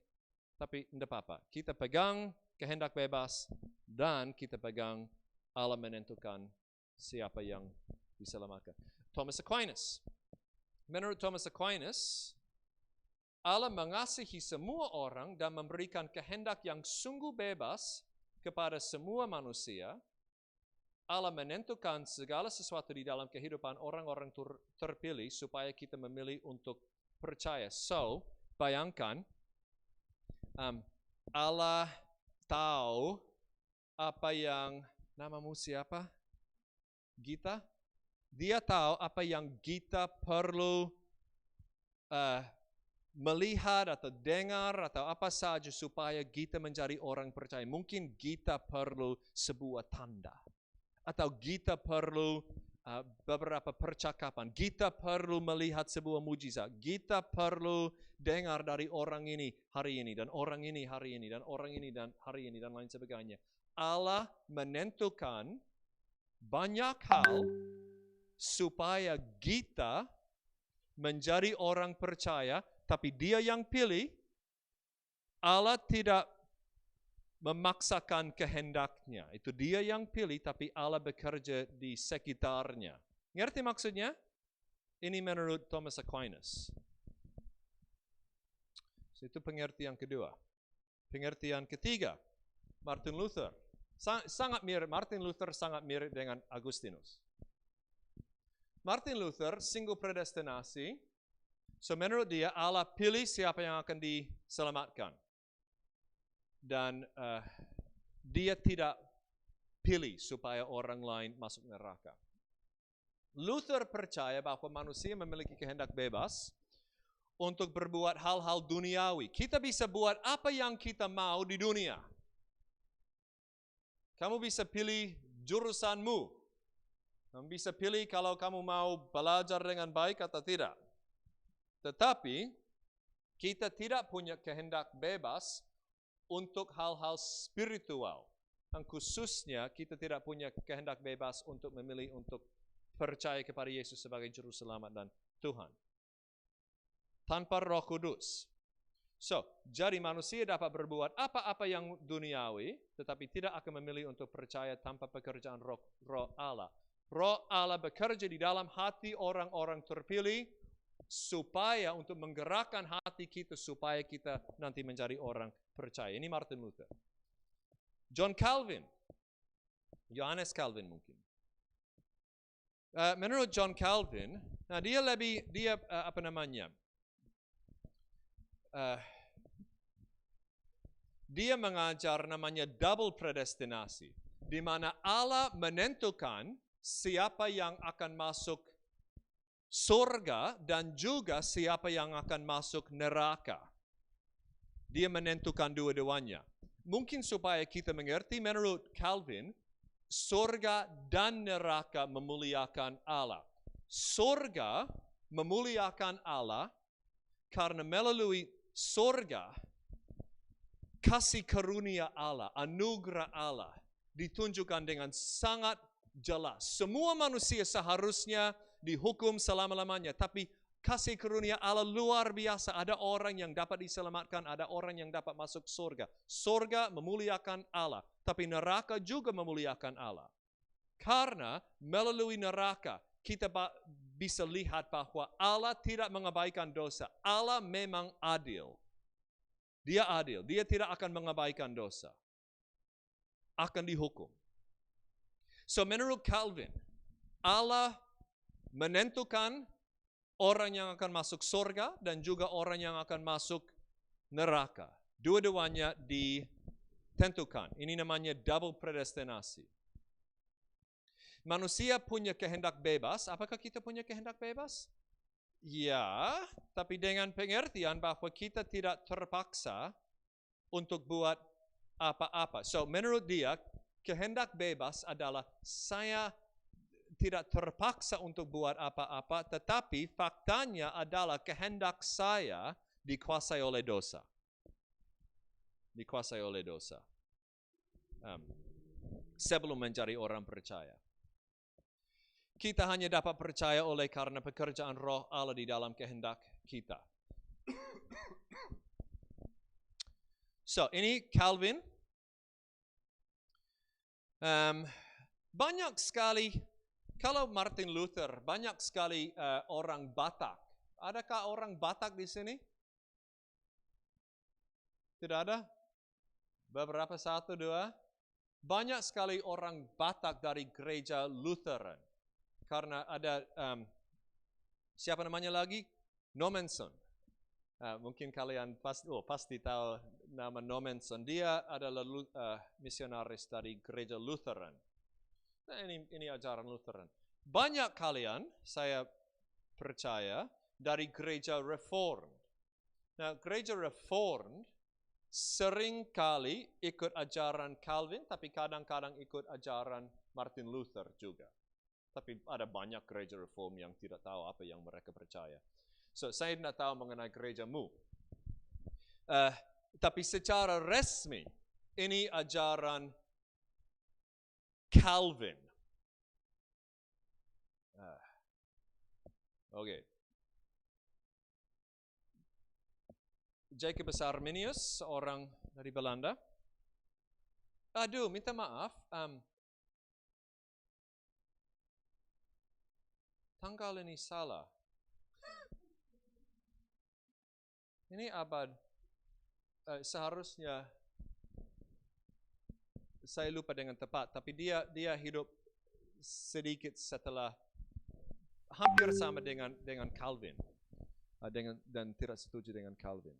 A: tapi tidak apa-apa. Kita pegang kehendak bebas dan kita pegang Allah menentukan siapa yang diselamatkan. Thomas Aquinas. Menurut Thomas Aquinas, Allah mengasihi semua orang dan memberikan kehendak yang sungguh bebas kepada semua manusia. Allah menentukan segala sesuatu di dalam kehidupan orang-orang terpilih supaya kita memilih untuk percaya. So, bayangkan, Allah tahu apa yang, namamu siapa? Gita? Dia tahu apa yang Gita perlu melihat atau dengar atau apa saja supaya Gita menjadi orang percaya. Mungkin Gita perlu sebuah tanda. Atau Gita perlu beberapa percakapan. Gita perlu melihat sebuah mujizat. Gita perlu dengar dari orang ini hari ini, dan orang ini hari ini, dan orang ini dan hari ini, dan lain sebagainya. Allah menentukan banyak hal supaya Gita menjadi orang percaya, tapi Dia yang pilih. Allah tidak memaksakan kehendaknya. Itu Dia yang pilih, tapi Allah bekerja di sekitarnya. Ngerti maksudnya? Ini menurut Thomas Aquinas. So, itu pengertian kedua. Pengertian ketiga, Martin Luther. Martin Luther sangat mirip dengan Agustinus. Martin Luther single predestinasi. So menurut dia, Allah pilih siapa yang akan diselamatkan. Dan dia tidak pilih supaya orang lain masuk neraka. Luther percaya bahwa manusia memiliki kehendak bebas untuk berbuat hal-hal duniawi. Kita bisa buat apa yang kita mau di dunia. Kamu bisa pilih jurusanmu. Kamu bisa pilih kalau kamu mau belajar dengan baik atau tidak. Tetapi kita tidak punya kehendak bebas untuk hal-hal spiritual. Dan khususnya kita tidak punya kehendak bebas untuk memilih untuk percaya kepada Yesus sebagai Juru Selamat dan Tuhan. Tanpa Roh Kudus. So, jadi manusia dapat berbuat apa-apa yang duniawi, tetapi tidak akan memilih untuk percaya tanpa pekerjaan Roh Allah. Roh Allah bekerja di dalam hati orang-orang terpilih, supaya untuk menggerakkan hati kita supaya kita nanti menjadi orang percaya. Ini Martin Luther. John Calvin, Johannes Calvin mungkin. Menurut John Calvin, nah dia dia mengajar namanya double predestinasi, di mana Allah menentukan siapa yang akan masuk surga dan juga siapa yang akan masuk neraka. Dia menentukan dua-duanya. Mungkin supaya kita mengerti, menurut Calvin, surga dan neraka memuliakan Allah. Surga memuliakan Allah karena melalui surga kasih karunia Allah, anugerah Allah ditunjukkan dengan sangat jelas. Semua manusia seharusnya dihukum selama-lamanya, tapi kasih karunia Allah luar biasa. Ada orang yang dapat diselamatkan, ada orang yang dapat masuk surga. Surga memuliakan Allah, tapi neraka juga memuliakan Allah. Karena melalui neraka kita bisa lihat bahwa Allah tidak mengabaikan dosa. Allah memang adil. Dia adil, dia tidak akan mengabaikan dosa. Akan dihukum. So menurut Calvin, Allah menentukan orang yang akan masuk surga dan juga orang yang akan masuk neraka. Dua-duanya ditentukan. Ini namanya double predestinasi. Manusia punya kehendak bebas. Apakah kita punya kehendak bebas? Ya, tapi dengan pengertian bahwa kita tidak terpaksa untuk buat apa-apa. So menurut dia, kehendak bebas adalah saya tidak terpaksa untuk buat apa-apa, tetapi faktanya adalah kehendak saya dikuasai oleh dosa. dikuasai oleh dosa. Sebelum menjadi orang percaya. Kita hanya dapat percaya oleh karena pekerjaan roh Allah di dalam kehendak kita. So, ini Calvin. Banyak sekali, kalau Martin Luther, banyak sekali orang Batak. Adakah orang Batak di sini? Tidak ada? Beberapa, 1, 2. Banyak sekali orang Batak dari gereja Lutheran. Karena ada, siapa namanya lagi? Nomenson. Mungkin kalian pasti tahu nama Nomenson. Dia adalah misionaris dari gereja Lutheran. Nah, ini ajaran Lutheran. Banyak kalian, saya percaya, dari gereja Reformed. Nah, gereja Reformed sering kali ikut ajaran Calvin, tapi kadang-kadang ikut ajaran Martin Luther juga. Tapi ada banyak gereja Reform yang tidak tahu apa yang mereka percaya. So, saya tidak tahu mengenai gerejamu. Tapi secara resmi, ini ajaran Calvin. Oke. Jacobus Arminius, orang dari Belanda. Aduh, minta maaf. Tanggal ini salah. Ini abad, seharusnya, saya lupa dengan tepat, tapi dia hidup sedikit setelah, hampir sama dengan Calvin, dan tidak setuju dengan Calvin.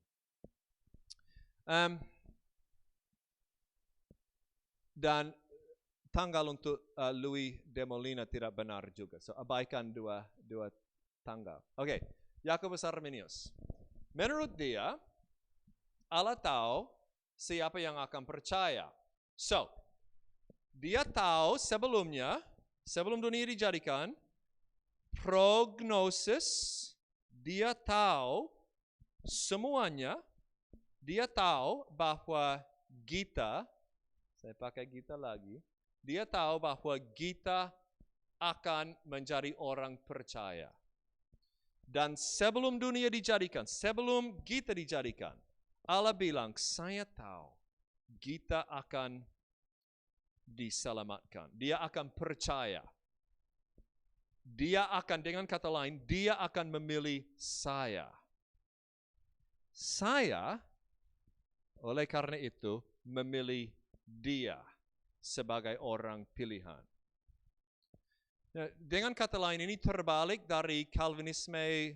A: Dan tanggal untuk Louis de Molina tidak benar juga. So, abaikan dua tanggal. Oke, Jacobus Arminius. Menurut dia, Allah tahu siapa yang akan percaya. So, dia tahu sebelum dunia dijadikan, prognosis, dia tahu semuanya, dia tahu bahwa kita, saya pakai kita lagi, dia tahu bahwa kita akan menjadi orang percaya. Dan sebelum dunia dijadikan, sebelum kita dijadikan, Allah bilang, saya tahu kita akan diselamatkan. Dia akan percaya. Dia akan, dengan kata lain, dia akan memilih saya. Saya, oleh karena itu, memilih dia sebagai orang pilihan. Nah, dengan kata lain, ini terbalik dari Calvinisme,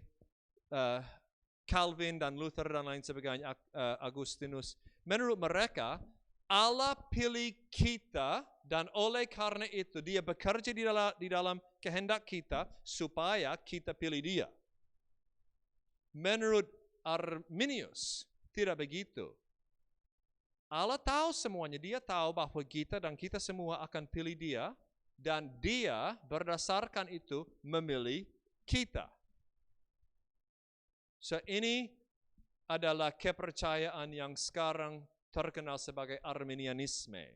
A: Calvin dan Luther dan lain sebagainya, Agustinus. Menurut mereka, Allah pilih kita dan oleh karena itu dia bekerja di dalam kehendak kita supaya kita pilih dia. Menurut Arminius, tidak begitu. Allah tahu semuanya, dia tahu bahwa kita dan kita semua akan pilih dia, dan dia berdasarkan itu memilih kita. So, ini adalah kepercayaan yang sekarang terkenal sebagai Arminianisme.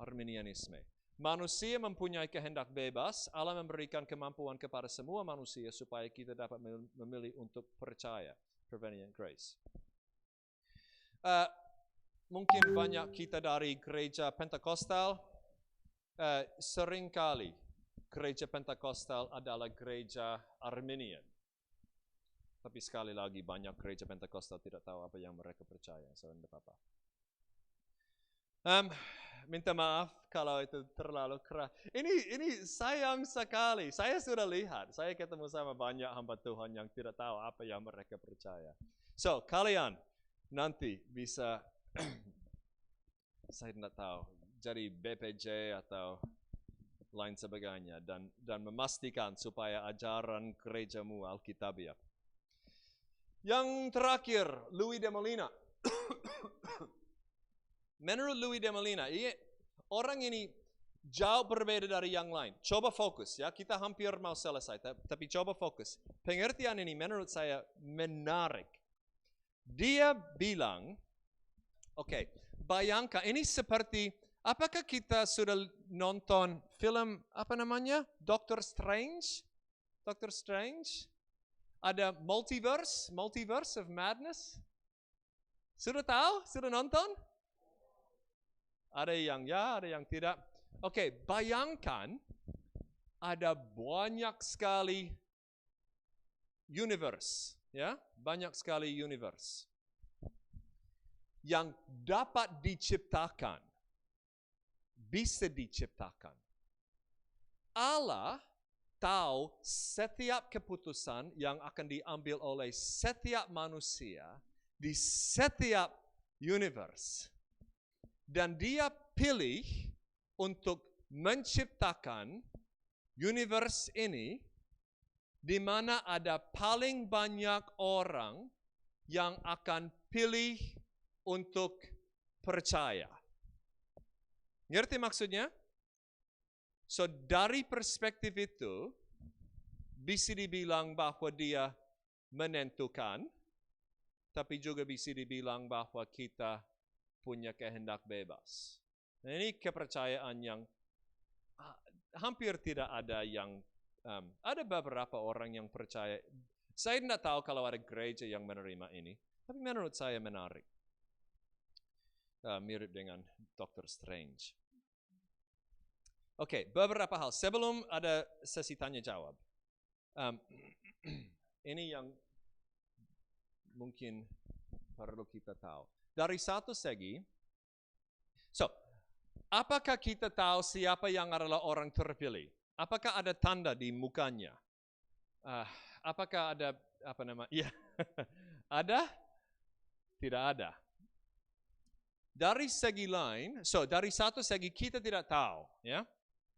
A: Arminianisme. Manusia mempunyai kehendak bebas, Allah memberikan kemampuan kepada semua manusia supaya kita dapat memilih untuk percaya. Prevenient grace. Mungkin banyak kita dari gereja Pentakostal, seringkali gereja Pentakostal adalah gereja Arminian. Tapi sekali lagi banyak gereja Pentakostal tidak tahu apa yang mereka percaya. So, tidak apa-apa. Minta maaf kalau itu terlalu keras. Ini sayang sekali. Saya sudah lihat. Saya ketemu sama banyak hamba Tuhan yang tidak tahu apa yang mereka percaya. So, kalian nanti bisa, saya tidak tahu, jadi BPJ atau lain sebagainya. Dan memastikan supaya ajaran gerejamu Alkitabiah. Yang terakhir, Louis de Molina. Menurut Louis de Molina, orang ini jauh berbeda dari yang lain. Coba fokus ya, kita hampir mau selesai, tapi coba fokus. Pengertian ini menurut saya menarik. Dia bilang Oke, bayangkan ini seperti, apakah kita sudah nonton film apa namanya? Doctor Strange? Doctor Strange? Ada multiverse of madness. Sudah tahu? Sudah nonton? Ada yang ya, ada yang tidak. Oke, bayangkan ada banyak sekali universe, ya, banyak sekali universe yang dapat diciptakan, bisa diciptakan. Allah tahu setiap keputusan yang akan diambil oleh setiap manusia di setiap universe. Dan dia pilih untuk menciptakan universe ini di mana ada paling banyak orang yang akan pilih untuk percaya. Ngerti maksudnya? So dari perspektif itu, bisa dibilang bahwa dia menentukan, tapi juga bisa dibilang bahwa kita punya kehendak bebas. Nah, ini kepercayaan yang hampir tidak ada yang, ada beberapa orang yang percaya. Saya tidak tahu kalau ada gereja yang menerima ini, tapi menurut saya menarik. Mirip dengan Dr. Strange. Oke, beberapa hal. Sebelum ada sesi tanya jawab. Ini yang mungkin perlu kita tahu. Dari satu segi, apakah kita tahu siapa yang adalah orang terpilih? Apakah ada tanda di mukanya? Apakah ada, iya, ada? Tidak ada. Dari segi lain, dari satu segi kita tidak tahu, ya.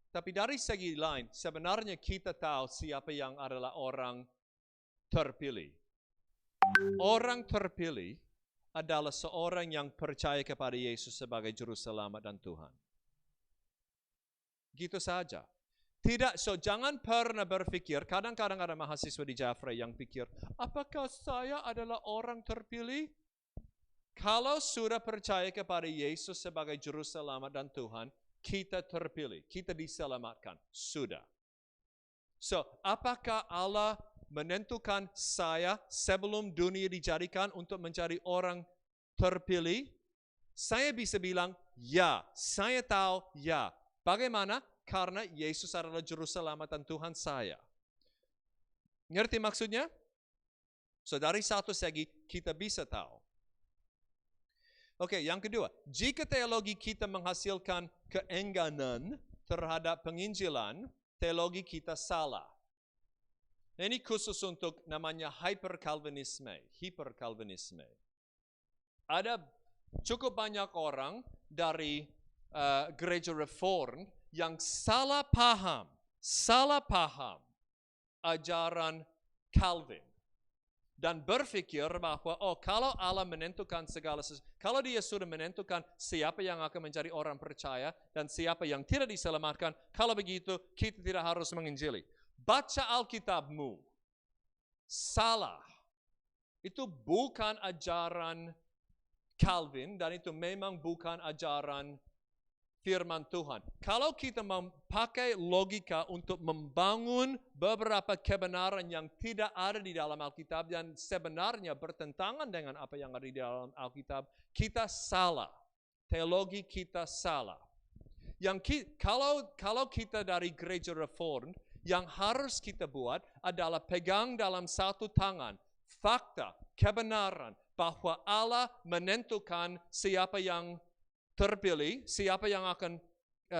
A: Tapi dari segi lain, sebenarnya kita tahu siapa yang adalah orang terpilih. Orang terpilih adalah seorang yang percaya kepada Yesus sebagai Juru Selamat dan Tuhan. Gitu saja. Tidak, jangan pernah berpikir, kadang-kadang ada mahasiswa di Jafra yang pikir, apakah saya adalah orang terpilih? Kalau sudah percaya kepada Yesus sebagai Juru Selamat dan Tuhan, kita terpilih, kita diselamatkan. Sudah. Apakah Allah menentukan saya sebelum dunia dijadikan untuk menjadi orang terpilih? Saya bisa bilang, ya. Saya tahu, ya. Bagaimana? Karena Yesus adalah Juru Selamat dan Tuhan saya. Ngerti maksudnya? Dari satu segi, kita bisa tahu. Oke, yang kedua, jika teologi kita menghasilkan keengganan terhadap penginjilan, teologi kita salah. Ini khusus untuk namanya hyper-Calvinisme. Ada cukup banyak orang dari gereja reform yang salah paham ajaran Calvin. Dan berpikir bahwa, kalau Allah menentukan segala sesuatu, kalau dia sudah menentukan siapa yang akan menjadi orang percaya dan siapa yang tidak diselamatkan, kalau begitu kita tidak harus menginjili. Baca Alkitabmu. Salah. Itu bukan ajaran Calvin dan itu memang bukan ajaran firman Tuhan. Kalau kita memakai logika untuk membangun beberapa kebenaran yang tidak ada di dalam Alkitab dan sebenarnya bertentangan dengan apa yang ada di dalam Alkitab, kita salah. Teologi kita salah. Kalau kita dari gereja reform, yang harus kita buat adalah pegang dalam satu tangan fakta, kebenaran bahwa Allah menentukan siapa yang terpilih, siapa yang akan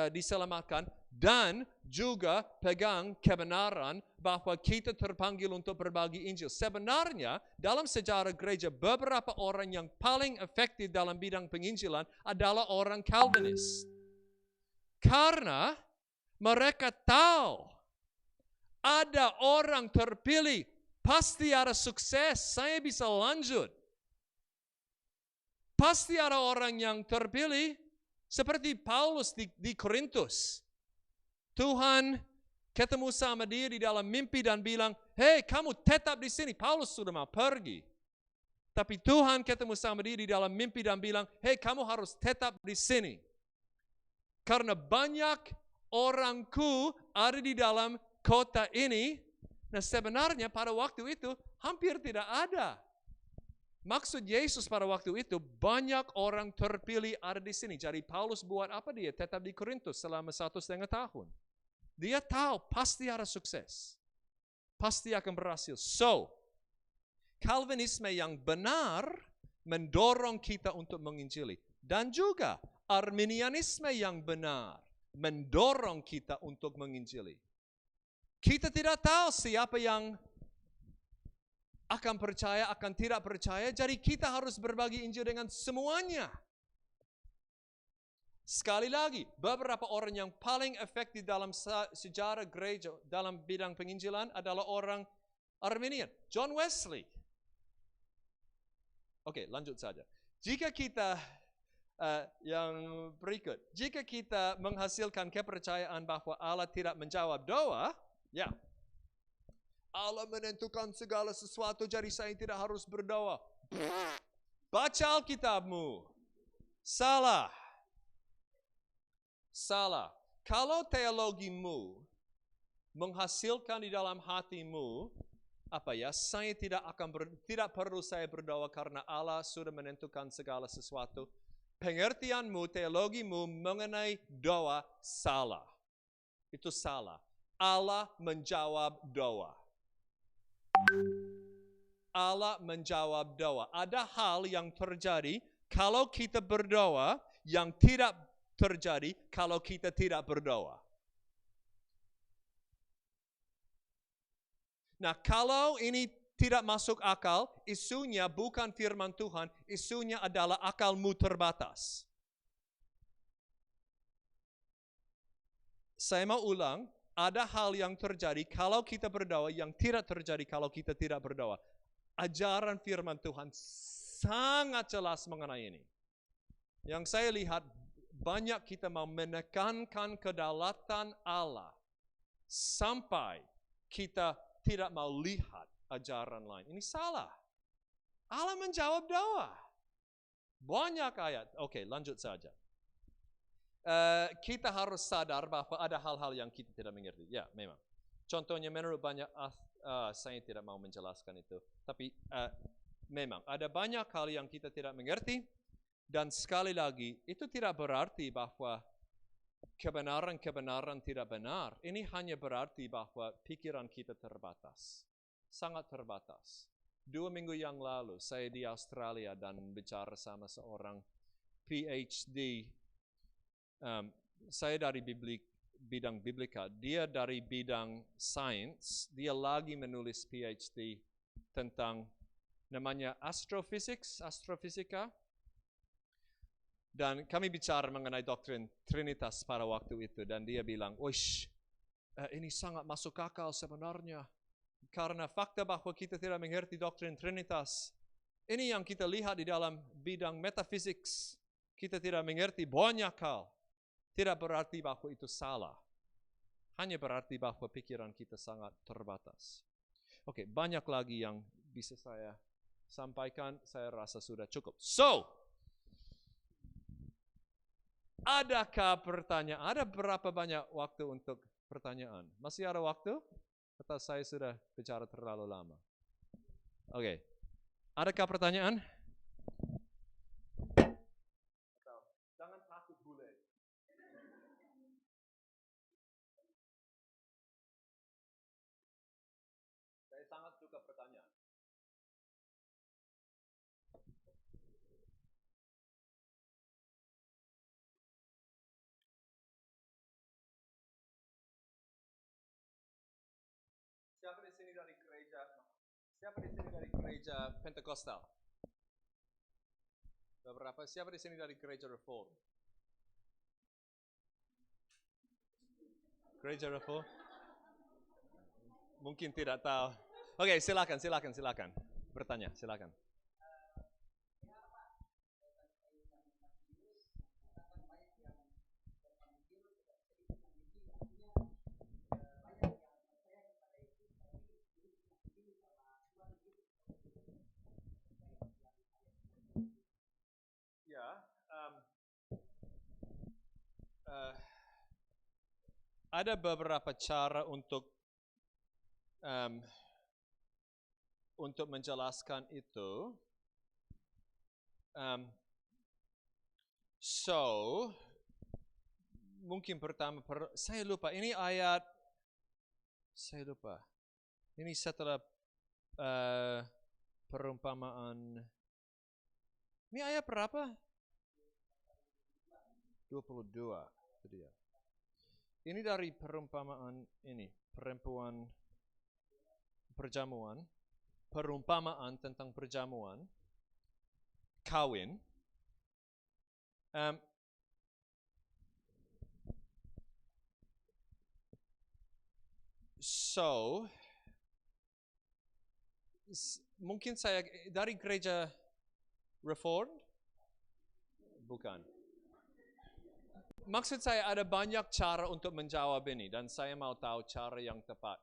A: diselamatkan, dan juga pegang kebenaran bahwa kita terpanggil untuk berbagi Injil. Sebenarnya, dalam sejarah gereja, beberapa orang yang paling efektif dalam bidang penginjilan adalah orang Calvinis. Karena mereka tahu ada orang terpilih, pasti ada sukses, saya bisa lanjut. Pasti ada orang yang terpilih, seperti Paulus di Korintus. Tuhan ketemu sama dia di dalam mimpi dan bilang, hei kamu tetap di sini. Paulus sudah mau pergi. Tapi Tuhan ketemu sama dia di dalam mimpi dan bilang, hey kamu harus tetap di sini. Karena banyak orangku ada di dalam kota ini. Nah sebenarnya pada waktu itu hampir tidak ada. Maksud Yesus pada waktu itu banyak orang terpilih ada di sini. Jadi Paulus buat apa dia? Tetap di Korintus selama 1,5 tahun. Dia tahu pasti ada sukses. Pasti akan berhasil. So, Calvinisme yang benar mendorong kita untuk menginjili. Dan juga Arminianisme yang benar mendorong kita untuk menginjili. Kita tidak tahu siapa yang akan percaya, akan tidak percaya. Jadi kita harus berbagi Injil dengan semuanya. Sekali lagi, beberapa orang yang paling efektif dalam sejarah gereja dalam bidang penginjilan adalah orang Arminian. John Wesley. Oke, lanjut saja. Jika kita, yang berikut. Jika kita menghasilkan kepercayaan bahwa Allah tidak menjawab doa, ya. Allah menentukan segala sesuatu, jadi saya tidak harus berdoa. Baca Alkitabmu. Salah. Salah. Kalau teologimu menghasilkan di dalam hatimu, saya tidak perlu saya berdoa karena Allah sudah menentukan segala sesuatu. Pengertianmu, teologimu mengenai doa salah. Itu salah. Allah menjawab doa. Allah menjawab doa. Ada hal yang terjadi kalau kita berdoa yang tidak terjadi kalau kita tidak berdoa. Nah, kalau ini tidak masuk akal, isunya bukan firman Tuhan, isunya adalah akalmu terbatas. Saya mau ulang, ada hal yang terjadi kalau kita berdoa yang tidak terjadi kalau kita tidak berdoa. Ajaran firman Tuhan sangat jelas mengenai ini. Yang saya lihat, banyak kita mau menekankan kedaulatan Allah sampai kita tidak mau lihat ajaran lain. Ini salah. Allah menjawab doa. Banyak ayat. Oke, lanjut saja. Kita harus sadar bahwa ada hal-hal yang kita tidak mengerti. Ya, memang. Contohnya menurut banyak, saya tidak mau menjelaskan itu. Tapi memang ada banyak hal yang kita tidak mengerti. Dan sekali lagi, itu tidak berarti bahwa kebenaran tidak benar. Ini hanya berarti bahwa pikiran kita terbatas. Sangat terbatas. 2 minggu yang lalu, saya di Australia dan bicara sama seorang PhD. Saya dari bidang biblika. Dia dari bidang sains. Dia lagi menulis PhD tentang namanya astrofisika. Dan kami bicara mengenai doktrin Trinitas pada waktu itu. Dan dia bilang, ini sangat masuk akal sebenarnya. Karena fakta bahwa kita tidak mengerti doktrin Trinitas. Ini yang kita lihat di dalam bidang metafisik. Kita tidak mengerti banyak hal. Tidak berarti bahwa itu salah. Hanya berarti bahwa pikiran kita sangat terbatas. Oke, banyak lagi yang bisa saya sampaikan. Saya rasa sudah cukup. So, adakah pertanyaan? Ada berapa banyak waktu untuk pertanyaan? Masih ada waktu? Atau saya sudah bicara terlalu lama? Oke. Adakah pertanyaan? Jangan takut bule. Saya sangat suka pertanyaan. Siapa di sini dari gereja Pentekostal? Beberapa. Siapa di sini dari gereja Reform? Gereja Reform? Mungkin tidak tahu. Oke, silakan. Bertanya, silakan. ada beberapa cara untuk menjelaskan itu. Mungkin pertama, saya lupa, ini ayat, saya lupa. Ini setelah perumpamaan, ini ayat berapa? 22, itu dia. Ini dari perumpamaan ini, perumpamaan tentang perjamuan, kawin. Mungkin saya dari gereja Reformed? Bukan. Maksud saya ada banyak cara untuk menjawab ini dan saya mau tahu cara yang tepat.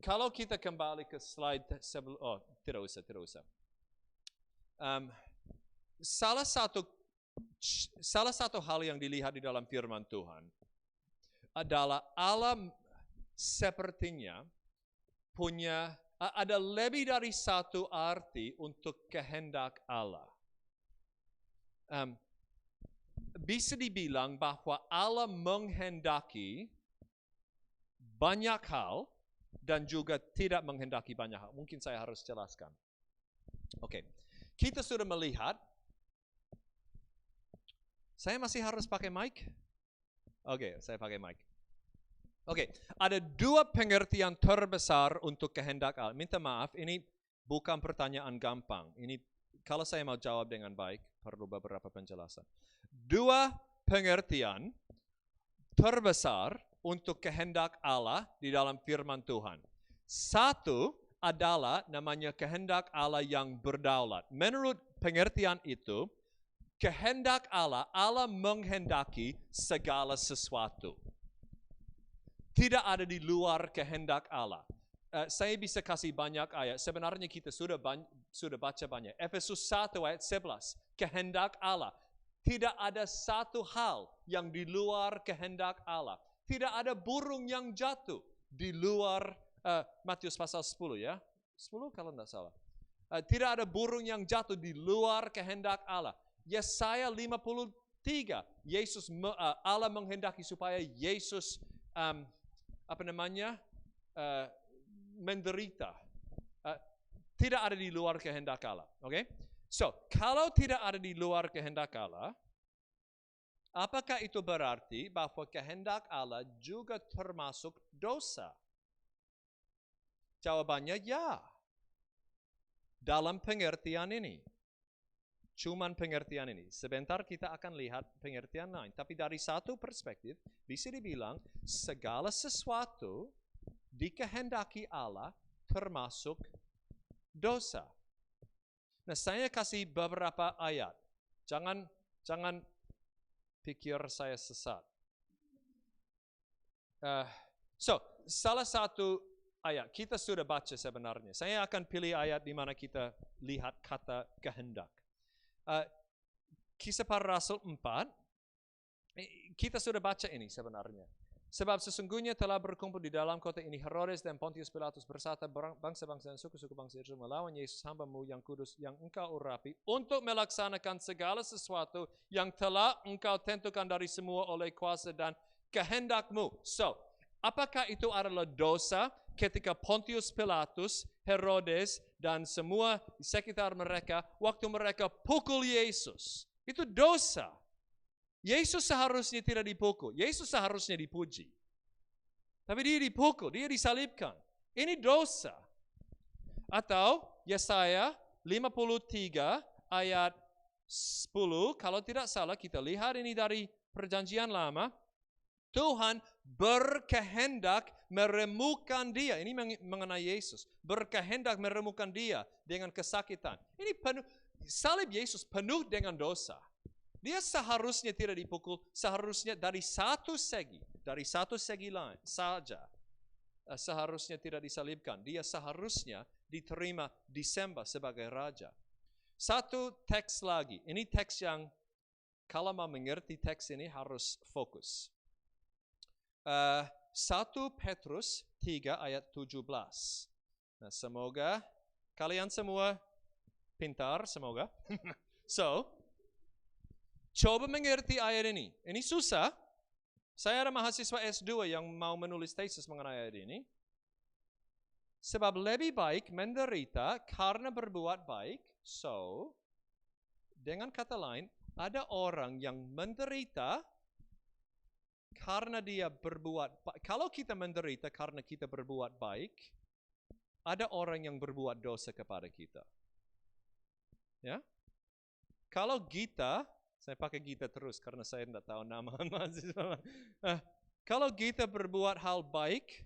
A: Kalau kita kembali ke slide sebelum, tidak usah. Salah satu hal yang dilihat di dalam firman Tuhan adalah Allah sepertinya punya, ada lebih dari satu arti untuk kehendak Allah. Bisa dibilang bahwa Allah menghendaki banyak hal dan juga tidak menghendaki banyak hal. Mungkin saya harus jelaskan. Oke. Kita sudah melihat, saya masih harus pakai mic? Oke, saya pakai mic. Oke, ada dua pengertian terbesar untuk kehendak Allah. Minta maaf, ini bukan pertanyaan gampang. Ini kalau saya mau jawab dengan baik, perlu beberapa penjelasan. Dua pengertian terbesar untuk kehendak Allah di dalam firman Tuhan. Satu adalah namanya kehendak Allah yang berdaulat. Menurut pengertian itu, kehendak Allah, Allah menghendaki segala sesuatu. Tidak ada di luar kehendak Allah. Saya bisa kasih banyak ayat. Sebenarnya kita sudah baca banyak. Efesus 1 ayat 11. Kehendak Allah. Tidak ada satu hal yang di luar kehendak Allah. Tidak ada burung yang jatuh di luar, Matius pasal 10 ya. 10 kalau tidak salah. Tidak ada burung yang jatuh di luar kehendak Allah. Yesaya 53. Allah menghendaki supaya Yesus menderita. Tidak ada di luar kehendak Allah. Okay? So, kalau tidak ada di luar kehendak Allah, apakah itu berarti bahwa kehendak Allah juga termasuk dosa? Jawabannya ya. Dalam pengertian ini. Cuman pengertian ini. Sebentar kita akan lihat pengertian lain. Tapi dari satu perspektif, bisa dibilang segala sesuatu dikehendaki Allah termasuk dosa. Nah, saya kasih beberapa ayat. Jangan pikir saya sesat. Salah satu ayat kita sudah baca sebenarnya. Saya akan pilih ayat di mana kita lihat kata kehendak. Kisah Para Rasul 4, kita sudah baca ini sebenarnya. Sebab sesungguhnya telah berkumpul di dalam kota ini Herodes dan Pontius Pilatus bersama bangsa-bangsa dan suku-suku bangsa Israel melawan Yesus hamba-Mu yang kudus yang Engkau urapi untuk melaksanakan segala sesuatu yang telah Engkau tentukan dari semua oleh kuasa dan kehendak-Mu. So, apakah itu adalah dosa ketika Pontius Pilatus, Herodes dan semua di sekitar mereka waktu mereka pukul Yesus? Itu dosa. Yesus seharusnya tidak dipukul. Yesus seharusnya dipuji. Tapi dia dipukul, dia disalibkan. Ini dosa. Atau Yesaya 53 ayat 10, kalau tidak salah kita lihat ini dari perjanjian lama. Tuhan berkehendak meremukkan dia. Ini mengenai Yesus. Berkehendak meremukkan dia dengan kesakitan. Ini penuh, salib Yesus penuh dengan dosa. Dia seharusnya tidak dipukul, seharusnya dari satu segi lain saja. Seharusnya tidak disalibkan. Dia seharusnya diterima disembah sebagai raja. Satu teks lagi. Ini teks yang kalau mau mengerti teks ini harus fokus. 1 Petrus 3 ayat 17. Nah, semoga kalian semua pintar, semoga. So, coba mengerti ayat ini. Ini susah. Saya ada mahasiswa S2 yang mau menulis tesis mengenai ayat ini. Sebab lebih baik menderita karena berbuat baik. So, dengan kata lain, ada orang yang menderita karena dia berbuat baik. Kalau kita menderita karena kita berbuat baik, ada orang yang berbuat dosa kepada kita. Ya? Kalau Gita, saya pakai Gita terus karena saya tidak tahu nama mahasiswa. Kalau Gita berbuat hal baik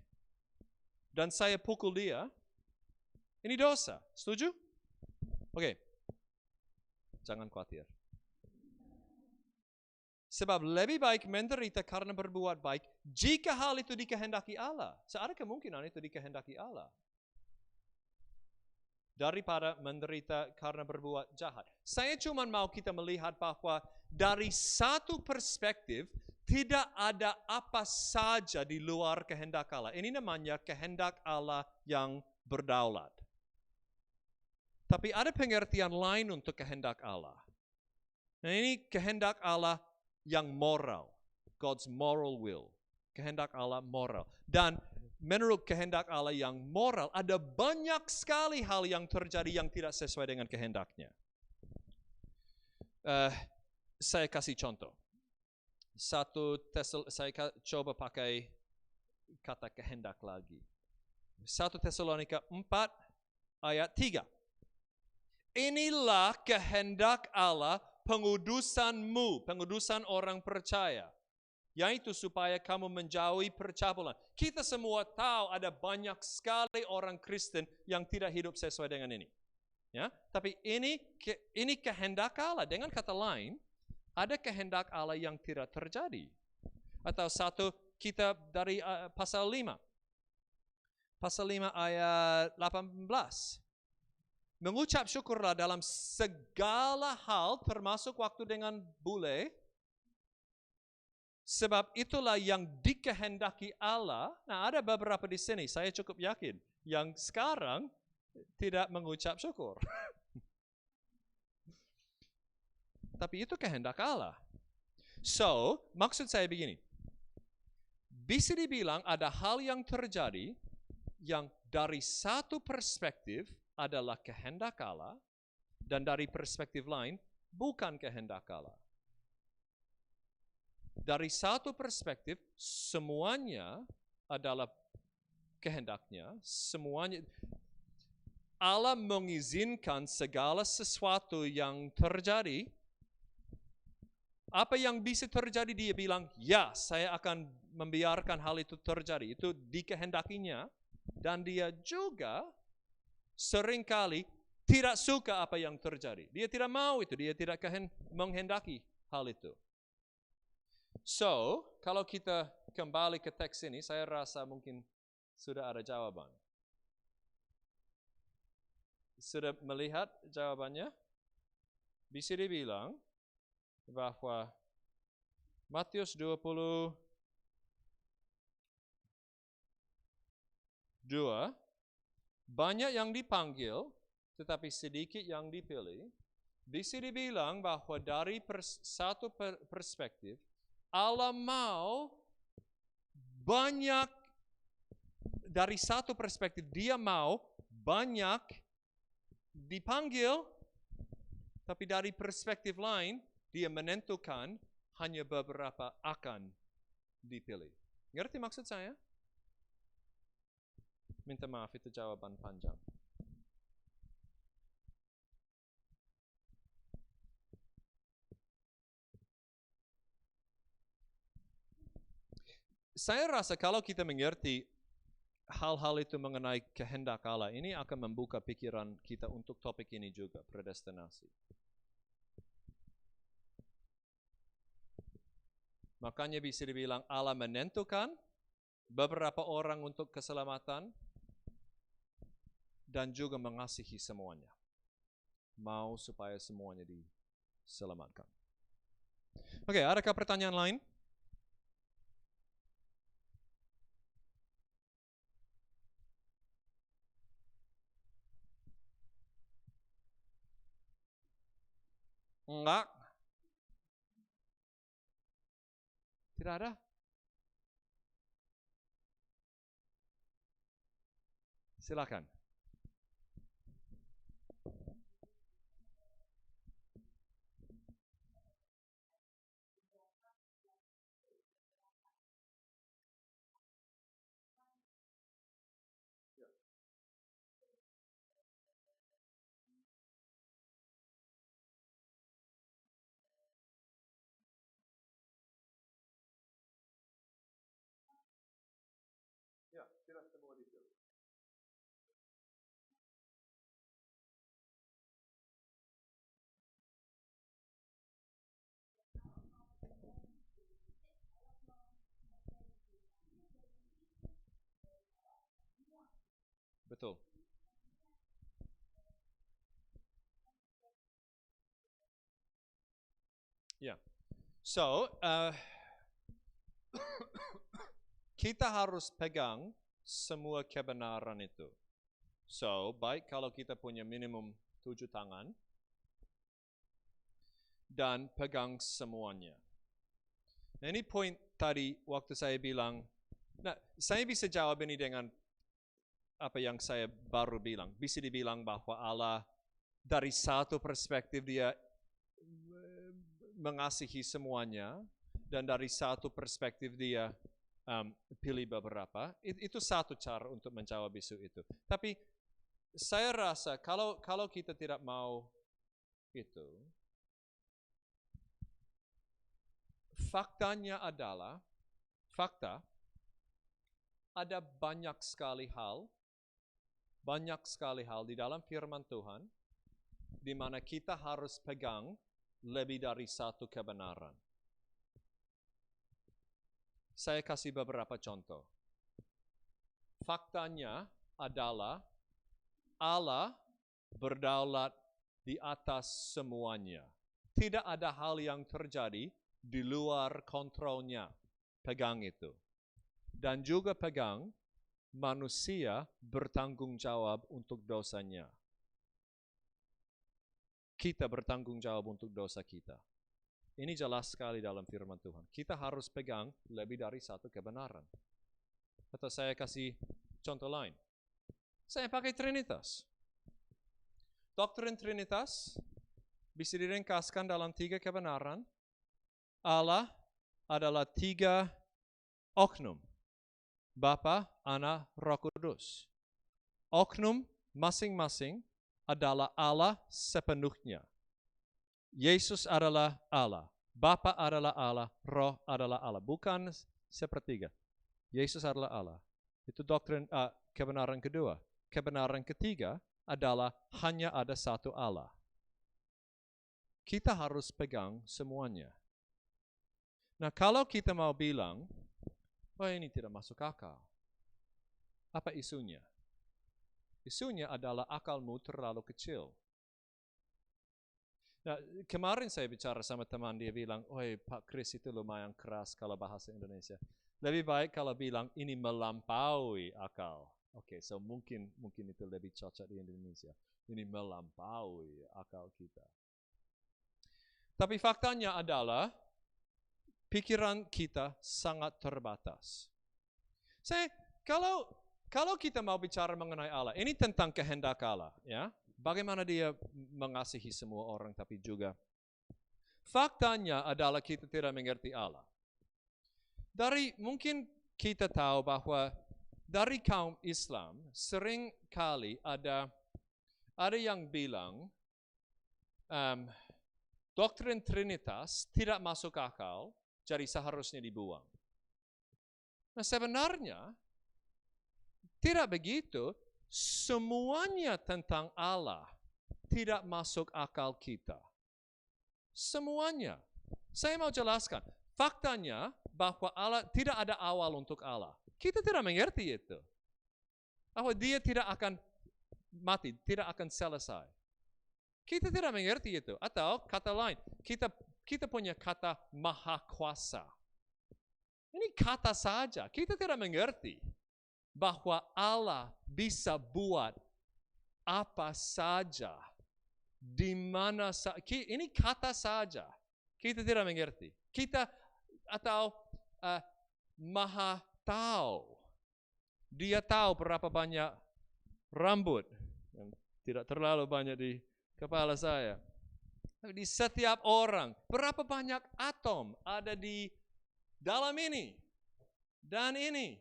A: dan saya pukul dia, ini dosa. Setuju? Oke. Jangan khawatir. Sebab lebih baik menderita karena berbuat baik jika hal itu dikehendaki Allah. Ada kemungkinan itu dikehendaki Allah. Daripada menderita karena berbuat jahat. Saya cuma mau kita melihat bahwa dari satu perspektif tidak ada apa saja di luar kehendak Allah. Ini namanya kehendak Allah yang berdaulat. Tapi ada pengertian lain untuk kehendak Allah. Nah, ini kehendak Allah yang moral. God's moral will. Kehendak Allah moral. Dan menurut kehendak Allah yang moral, ada banyak sekali hal yang terjadi yang tidak sesuai dengan kehendaknya. Saya kasih contoh. Saya coba pakai kata kehendak lagi. 1 Tesalonika 4 ayat 3. Inilah kehendak Allah pengudusanmu, pengudusan orang percaya. Yaitu supaya kamu menjauhi percabulan. Kita semua tahu ada banyak sekali orang Kristen yang tidak hidup sesuai dengan ini. Ya, tapi ini kehendak Allah. Dengan kata lain, ada kehendak Allah yang tidak terjadi. Atau satu kitab dari pasal 5. Pasal 5 ayat 18. Mengucap syukurlah dalam segala hal, termasuk waktu dengan bule, sebab itulah yang dikehendaki Allah. Nah, ada beberapa di sini, saya cukup yakin, yang sekarang tidak mengucap syukur. Tapi itu kehendak Allah. So, maksud saya begini. Bisa dibilang ada hal yang terjadi yang dari satu perspektif adalah kehendak Allah, dan dari perspektif lain bukan kehendak Allah. Dari satu perspektif semuanya adalah kehendaknya, semuanya Allah mengizinkan segala sesuatu yang terjadi. Apa yang bisa terjadi dia bilang, ya saya akan membiarkan hal itu terjadi. Itu dikehendakinya, dan dia juga seringkali tidak suka apa yang terjadi. Dia tidak mau itu, dia tidak menghendaki hal itu. So, kalau kita kembali ke teks ini, saya rasa mungkin sudah ada jawaban. Sudah melihat jawabannya? Bisa dibilang bahwa Matius 22 banyak yang dipanggil, tetapi sedikit yang dipilih. Bisa dibilang bahwa dari satu perspektif, Allah mau banyak, dari satu perspektif dia mau banyak dipanggil, tapi dari perspektif lain, dia menentukan hanya beberapa akan dipilih. Ngerti maksud saya? Minta maaf, itu jawaban panjang. Saya rasa kalau kita mengerti hal-hal itu mengenai kehendak Allah, ini akan membuka pikiran kita untuk topik ini juga, predestinasi. Makanya bisa dibilang Allah menentukan beberapa orang untuk keselamatan dan juga mengasihi semuanya. mau supaya semuanya diselamatkan. Oke, adakah pertanyaan lain? Enggak. Tidak ada? Silakan. Ya, tidak semua detail. Betul. Ya. So, kita harus pegang semua kebenaran itu. So, baik kalau kita punya minimum 7 tangan, dan pegang semuanya. Nah, ini poin tadi waktu saya bilang, nah, saya bisa jawab ini dengan apa yang saya baru bilang. Bisa dibilang bahwa Allah dari satu perspektif dia mengasihi semuanya, dan dari satu perspektif dia pilih beberapa. Itu satu cara untuk menjawab isu itu. Tapi saya rasa kalau kita tidak mau itu, faktanya adalah, ada banyak sekali hal di dalam firman Tuhan di mana kita harus pegang lebih dari satu kebenaran. Saya kasih beberapa contoh. Faktanya adalah Allah berdaulat di atas semuanya. Tidak ada hal yang terjadi di luar kontrolnya. Pegang itu. Dan juga pegang manusia bertanggung jawab untuk dosanya. Kita bertanggung jawab untuk dosa kita. Ini jelas sekali dalam firman Tuhan. Kita harus pegang lebih dari satu kebenaran. Atau saya kasih contoh lain. Saya pakai Trinitas. Doktrin Trinitas bisa diringkaskan dalam 3 kebenaran. Allah adalah 3 oknum. Bapa, Anak, Roh Kudus. Oknum masing-masing adalah Allah sepenuhnya. Yesus adalah Allah. Bapa adalah Allah. Roh adalah Allah. Bukan sepertiga. Yesus adalah Allah. Itu doktrin kebenaran kedua. Kebenaran ketiga adalah hanya ada satu Allah. Kita harus pegang semuanya. Nah, kalau kita mau bilang, oh ini tidak masuk akal. Apa isunya? Isunya adalah akalmu terlalu kecil. Nah, kemarin saya bicara sama teman, dia bilang, oh Pak Chris itu lumayan keras kalau bahasa Indonesia. Lebih baik kalau bilang ini melampaui akal. Oke, so mungkin itu lebih cocok di Indonesia. Ini melampaui akal kita. Tapi faktanya adalah pikiran kita sangat terbatas. Kalau kita mau bicara mengenai Allah, ini tentang kehendak Allah, ya. Bagaimana dia mengasihi semua orang, tapi juga faktanya adalah kita tidak mengerti Allah. Mungkin kita tahu bahwa dari kaum Islam sering kali ada yang bilang doktrin Trinitas tidak masuk akal, jadi seharusnya dibuang. Nah, sebenarnya tidak begitu. Semuanya tentang Allah tidak masuk akal kita. Semuanya. Saya mau jelaskan. Faktanya bahwa Allah tidak ada awal untuk Allah. Kita tidak mengerti itu. Bahwa dia tidak akan mati, tidak akan selesai. Kita tidak mengerti itu. Atau kata lain, kita punya kata maha kuasa. Ini kata saja. Kita tidak mengerti bahwa Allah bisa buat apa saja, di mana saja. Ini kata saja. Kita tidak mengerti. Kita atau maha tahu. Dia tahu berapa banyak rambut yang tidak terlalu banyak di kepala saya. Di setiap orang, berapa banyak atom ada di dalam ini dan ini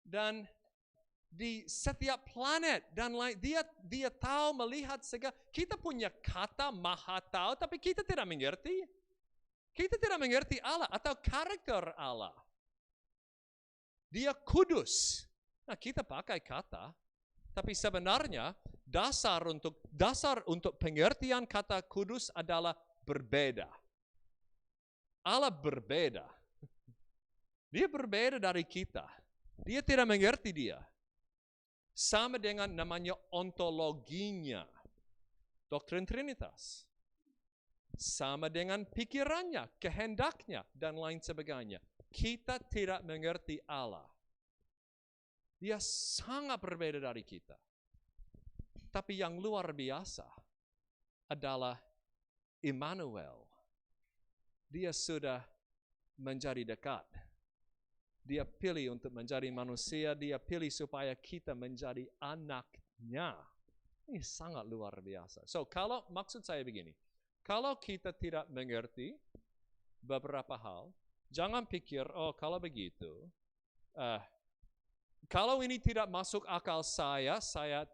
A: dan di setiap planet dan lain. Dia tahu melihat segala. Kita punya kata maha tahu, tapi kita tidak mengerti. Kita tidak mengerti Allah atau karakter Allah. Dia kudus. Nah, kita pakai kata, tapi sebenarnya dasar untuk pengertian kata kudus adalah berbeda. Allah berbeda. Dia berbeda dari kita. Dia tidak mengerti dia. Sama dengan namanya ontologinya. Doktrin Trinitas. Sama dengan pikirannya, kehendaknya, dan lain sebagainya. Kita tidak mengerti Allah. Dia sangat berbeda dari kita. Tapi yang luar biasa adalah Immanuel. Dia sudah menjadi dekat. Dia pilih untuk menjadi manusia. Dia pilih supaya kita menjadi anaknya. Ini sangat luar biasa. So, maksud saya begini. Kalau kita tidak mengerti beberapa hal, jangan pikir, oh kalau begitu, kalau ini tidak masuk akal saya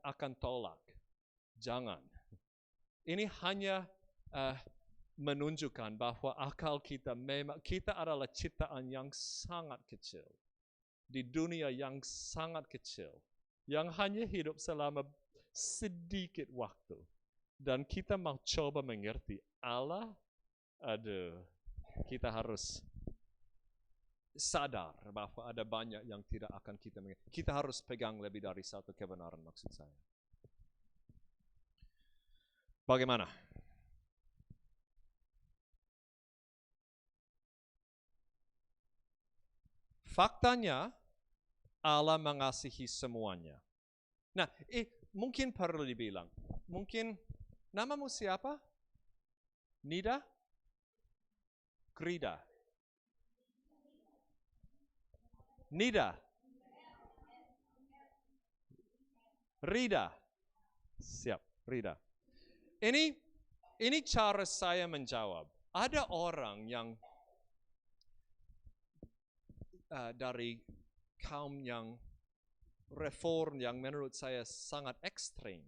A: akan tolak. Jangan. Ini hanya menunjukkan bahwa akal kita adalah ciptaan yang sangat kecil. Di dunia yang sangat kecil. Yang hanya hidup selama sedikit waktu. Dan kita mau coba mengerti Allah, kita harus sadar bahwa ada banyak yang tidak akan kita mengerti. Kita harus pegang lebih dari satu kebenaran maksud saya. Bagaimana? Faktanya, Allah mengasihi semuanya. Nah, mungkin perlu dibilang. Mungkin, namamu siapa? Nida? Grida? Nida? Rida? Siap, Rida. Ini cara saya menjawab. Ada orang yang dari kaum yang reform yang menurut saya sangat ekstrem.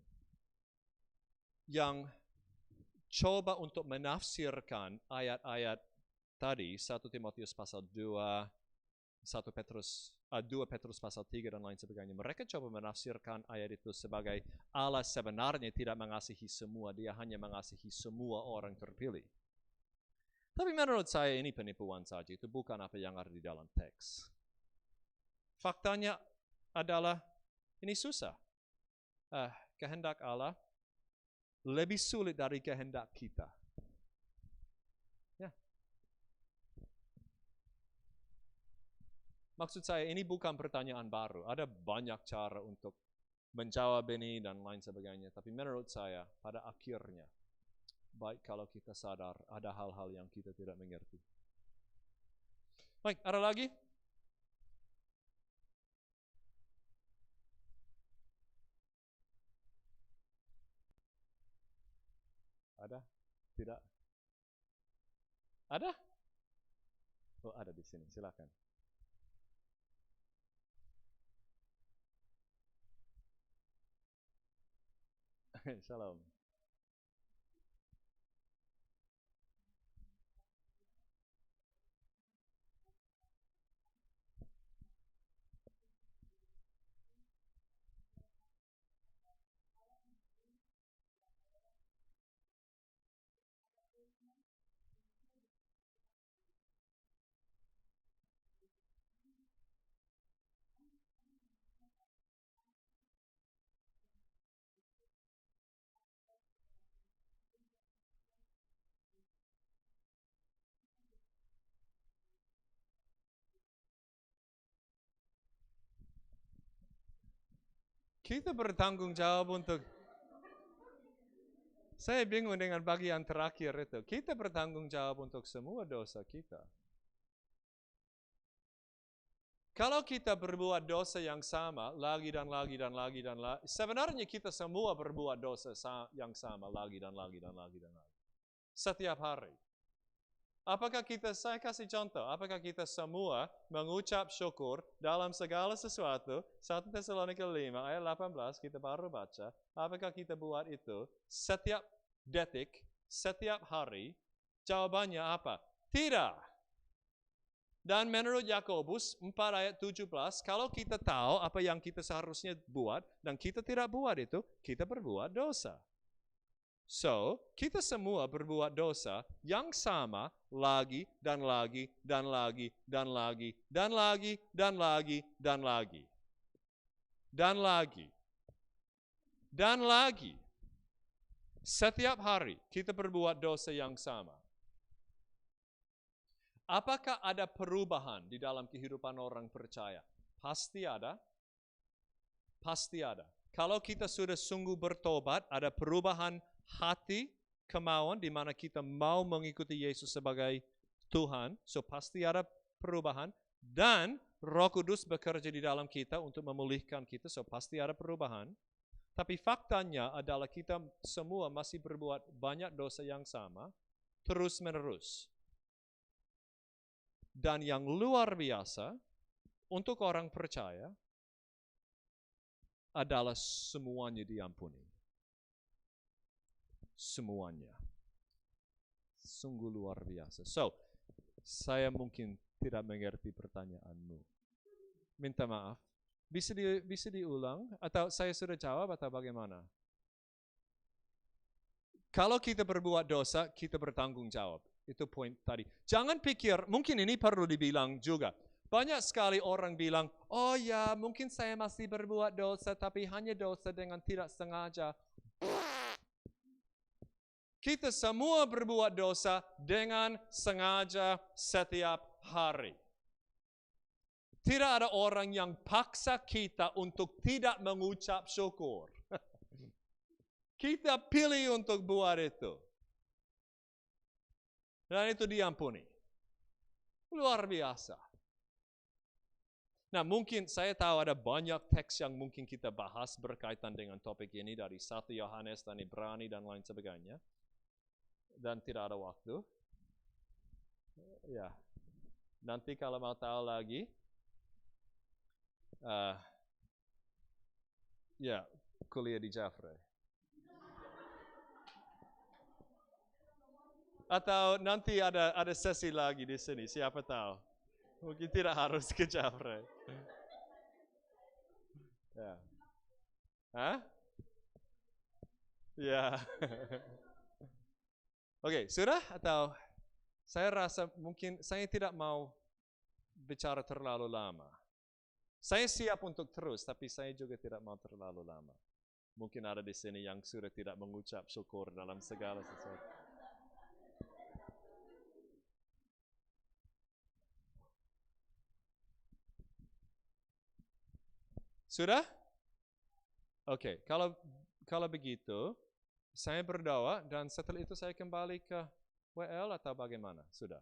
A: Yang coba untuk menafsirkan ayat-ayat tadi, 1 Timotius pasal 2, 2 Petrus pasal 3 dan lain sebagainya. Mereka coba menafsirkan ayat itu sebagai Allah sebenarnya tidak mengasihi semua, dia hanya mengasihi semua orang terpilih. Tapi menurut saya ini penipuan saja, itu bukan apa yang ada di dalam teks. Faktanya adalah ini susah. Kehendak Allah lebih sulit dari kehendak kita. Ya. Maksud saya ini bukan pertanyaan baru. Ada banyak cara untuk menjawab ini dan lain sebagainya. Tapi menurut saya pada akhirnya, baik kalau kita sadar ada hal-hal yang kita tidak mengerti. Baik, ada lagi? Ada? Tidak? Ada? Oh, ada di sini. Silakan. Shalom. Kita bertanggung jawab untuk, saya bingung dengan bagian terakhir itu. Kita bertanggung jawab untuk semua dosa kita. Kalau kita berbuat dosa yang sama, lagi dan lagi dan lagi dan lagi, sebenarnya kita semua berbuat dosa yang sama, lagi dan lagi dan lagi dan lagi. Setiap hari. Apakah kita, saya kasih contoh, apakah kita semua mengucap syukur dalam segala sesuatu, 1 Tesalonika 5 ayat 18 kita baru baca, apakah kita buat itu setiap detik, setiap hari? Jawabannya apa? Tidak. Dan menurut Yakobus 4 ayat 17, kalau kita tahu apa yang kita seharusnya buat, dan kita tidak buat itu, kita berbuat dosa. So, kita semua berbuat dosa yang sama lagi dan lagi dan lagi dan lagi dan lagi dan lagi dan lagi. Dan lagi. Dan lagi. Setiap hari kita berbuat dosa yang sama. Apakah ada perubahan di dalam kehidupan orang percaya? Pasti ada. Pasti ada. Kalau kita sudah sungguh bertobat, ada perubahan hati, kemauan di mana kita mau mengikuti Yesus sebagai Tuhan, so pasti ada perubahan, dan Roh Kudus bekerja di dalam kita untuk memulihkan kita, so pasti ada perubahan. Tapi faktanya adalah kita semua masih berbuat banyak dosa yang sama, terus-menerus. Dan yang luar biasa untuk orang percaya adalah semuanya diampuni. Semuanya. Sungguh luar biasa. So, saya mungkin tidak mengerti pertanyaanmu. Minta maaf. Bisa diulang? Atau saya sudah jawab atau bagaimana? Kalau kita berbuat dosa, kita bertanggung jawab. Itu poin tadi. Jangan pikir, mungkin ini perlu dibilang juga. Banyak sekali orang bilang, oh ya mungkin saya masih berbuat dosa, tapi hanya dosa dengan tidak sengaja. Kita semua berbuat dosa dengan sengaja setiap hari. Tidak ada orang yang paksa kita untuk tidak mengucap syukur. Kita pilih untuk buat itu. Dan itu diampuni. Luar biasa. Nah, mungkin saya tahu ada banyak teks yang mungkin kita bahas berkaitan dengan topik ini dari 1 Yohanes dan Ibrani dan lain sebagainya. Dan tidak ada waktu. Ya. Nanti kalau mau tahu lagi, ya, kuliah di Jafre. Atau nanti ada sesi lagi di sini, siapa tahu. Mungkin tidak harus ke Jafre. Ya. Hah? Ya. Oke, sudah? Atau saya rasa mungkin saya tidak mau bicara terlalu lama. Saya siap untuk terus, tapi saya juga tidak mau terlalu lama. Mungkin ada di sini yang sudah tidak mengucap syukur dalam segala sesuatu. Sudah? Oke, kalau begitu, saya berdoa dan setelah itu saya kembali ke WL atau bagaimana? Sudah.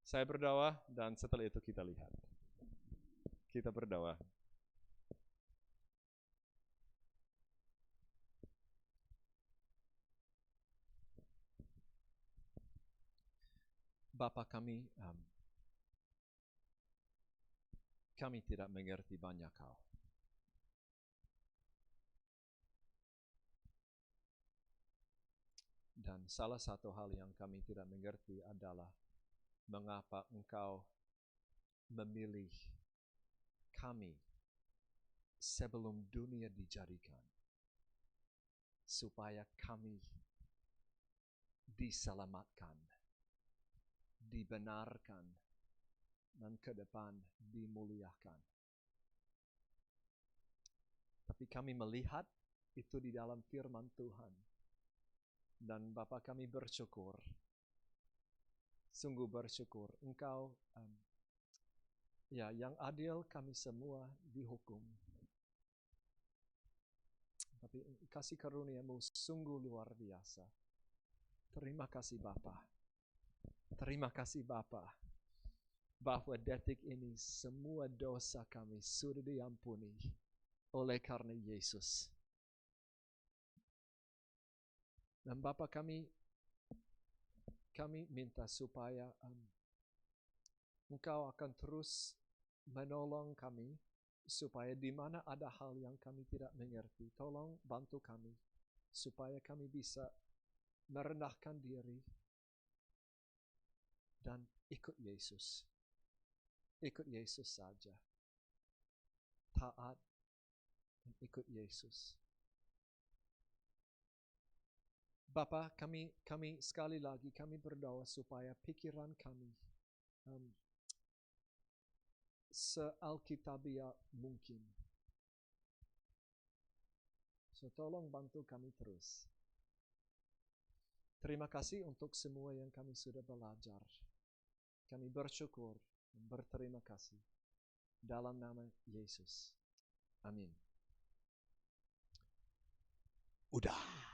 A: Saya berdoa dan setelah itu kita lihat. Kita berdoa. Bapa kami tidak mengerti banyak hal. Dan salah satu hal yang kami tidak mengerti adalah mengapa Engkau memilih kami sebelum dunia dijadikan, supaya kami diselamatkan, dibenarkan, dan ke depan dimuliakan. Tapi kami melihat itu di dalam firman Tuhan. Dan Bapa kami bersyukur, sungguh bersyukur Engkau
B: Ya, yang adil kami semua dihukum. Tapi kasih karunia-Mu sungguh luar biasa. Terima kasih Bapa. Terima kasih Bapa. Bahwa detik ini semua dosa kami sudah diampuni oleh karena Yesus. Dan Bapa kami minta supaya Engkau akan terus menolong kami supaya di mana ada hal yang kami tidak mengerti, tolong bantu kami supaya kami bisa merendahkan diri dan ikut Yesus. Ikut Yesus saja. Taat dan ikut Yesus. Bapa, kami sekali lagi kami berdoa supaya pikiran kami se-Alkitabiah mungkin. So tolong bantu kami terus. Terima kasih untuk semua yang kami sudah belajar. Kami bersyukur dan berterima kasih. Dalam nama Yesus. Amin. Udah.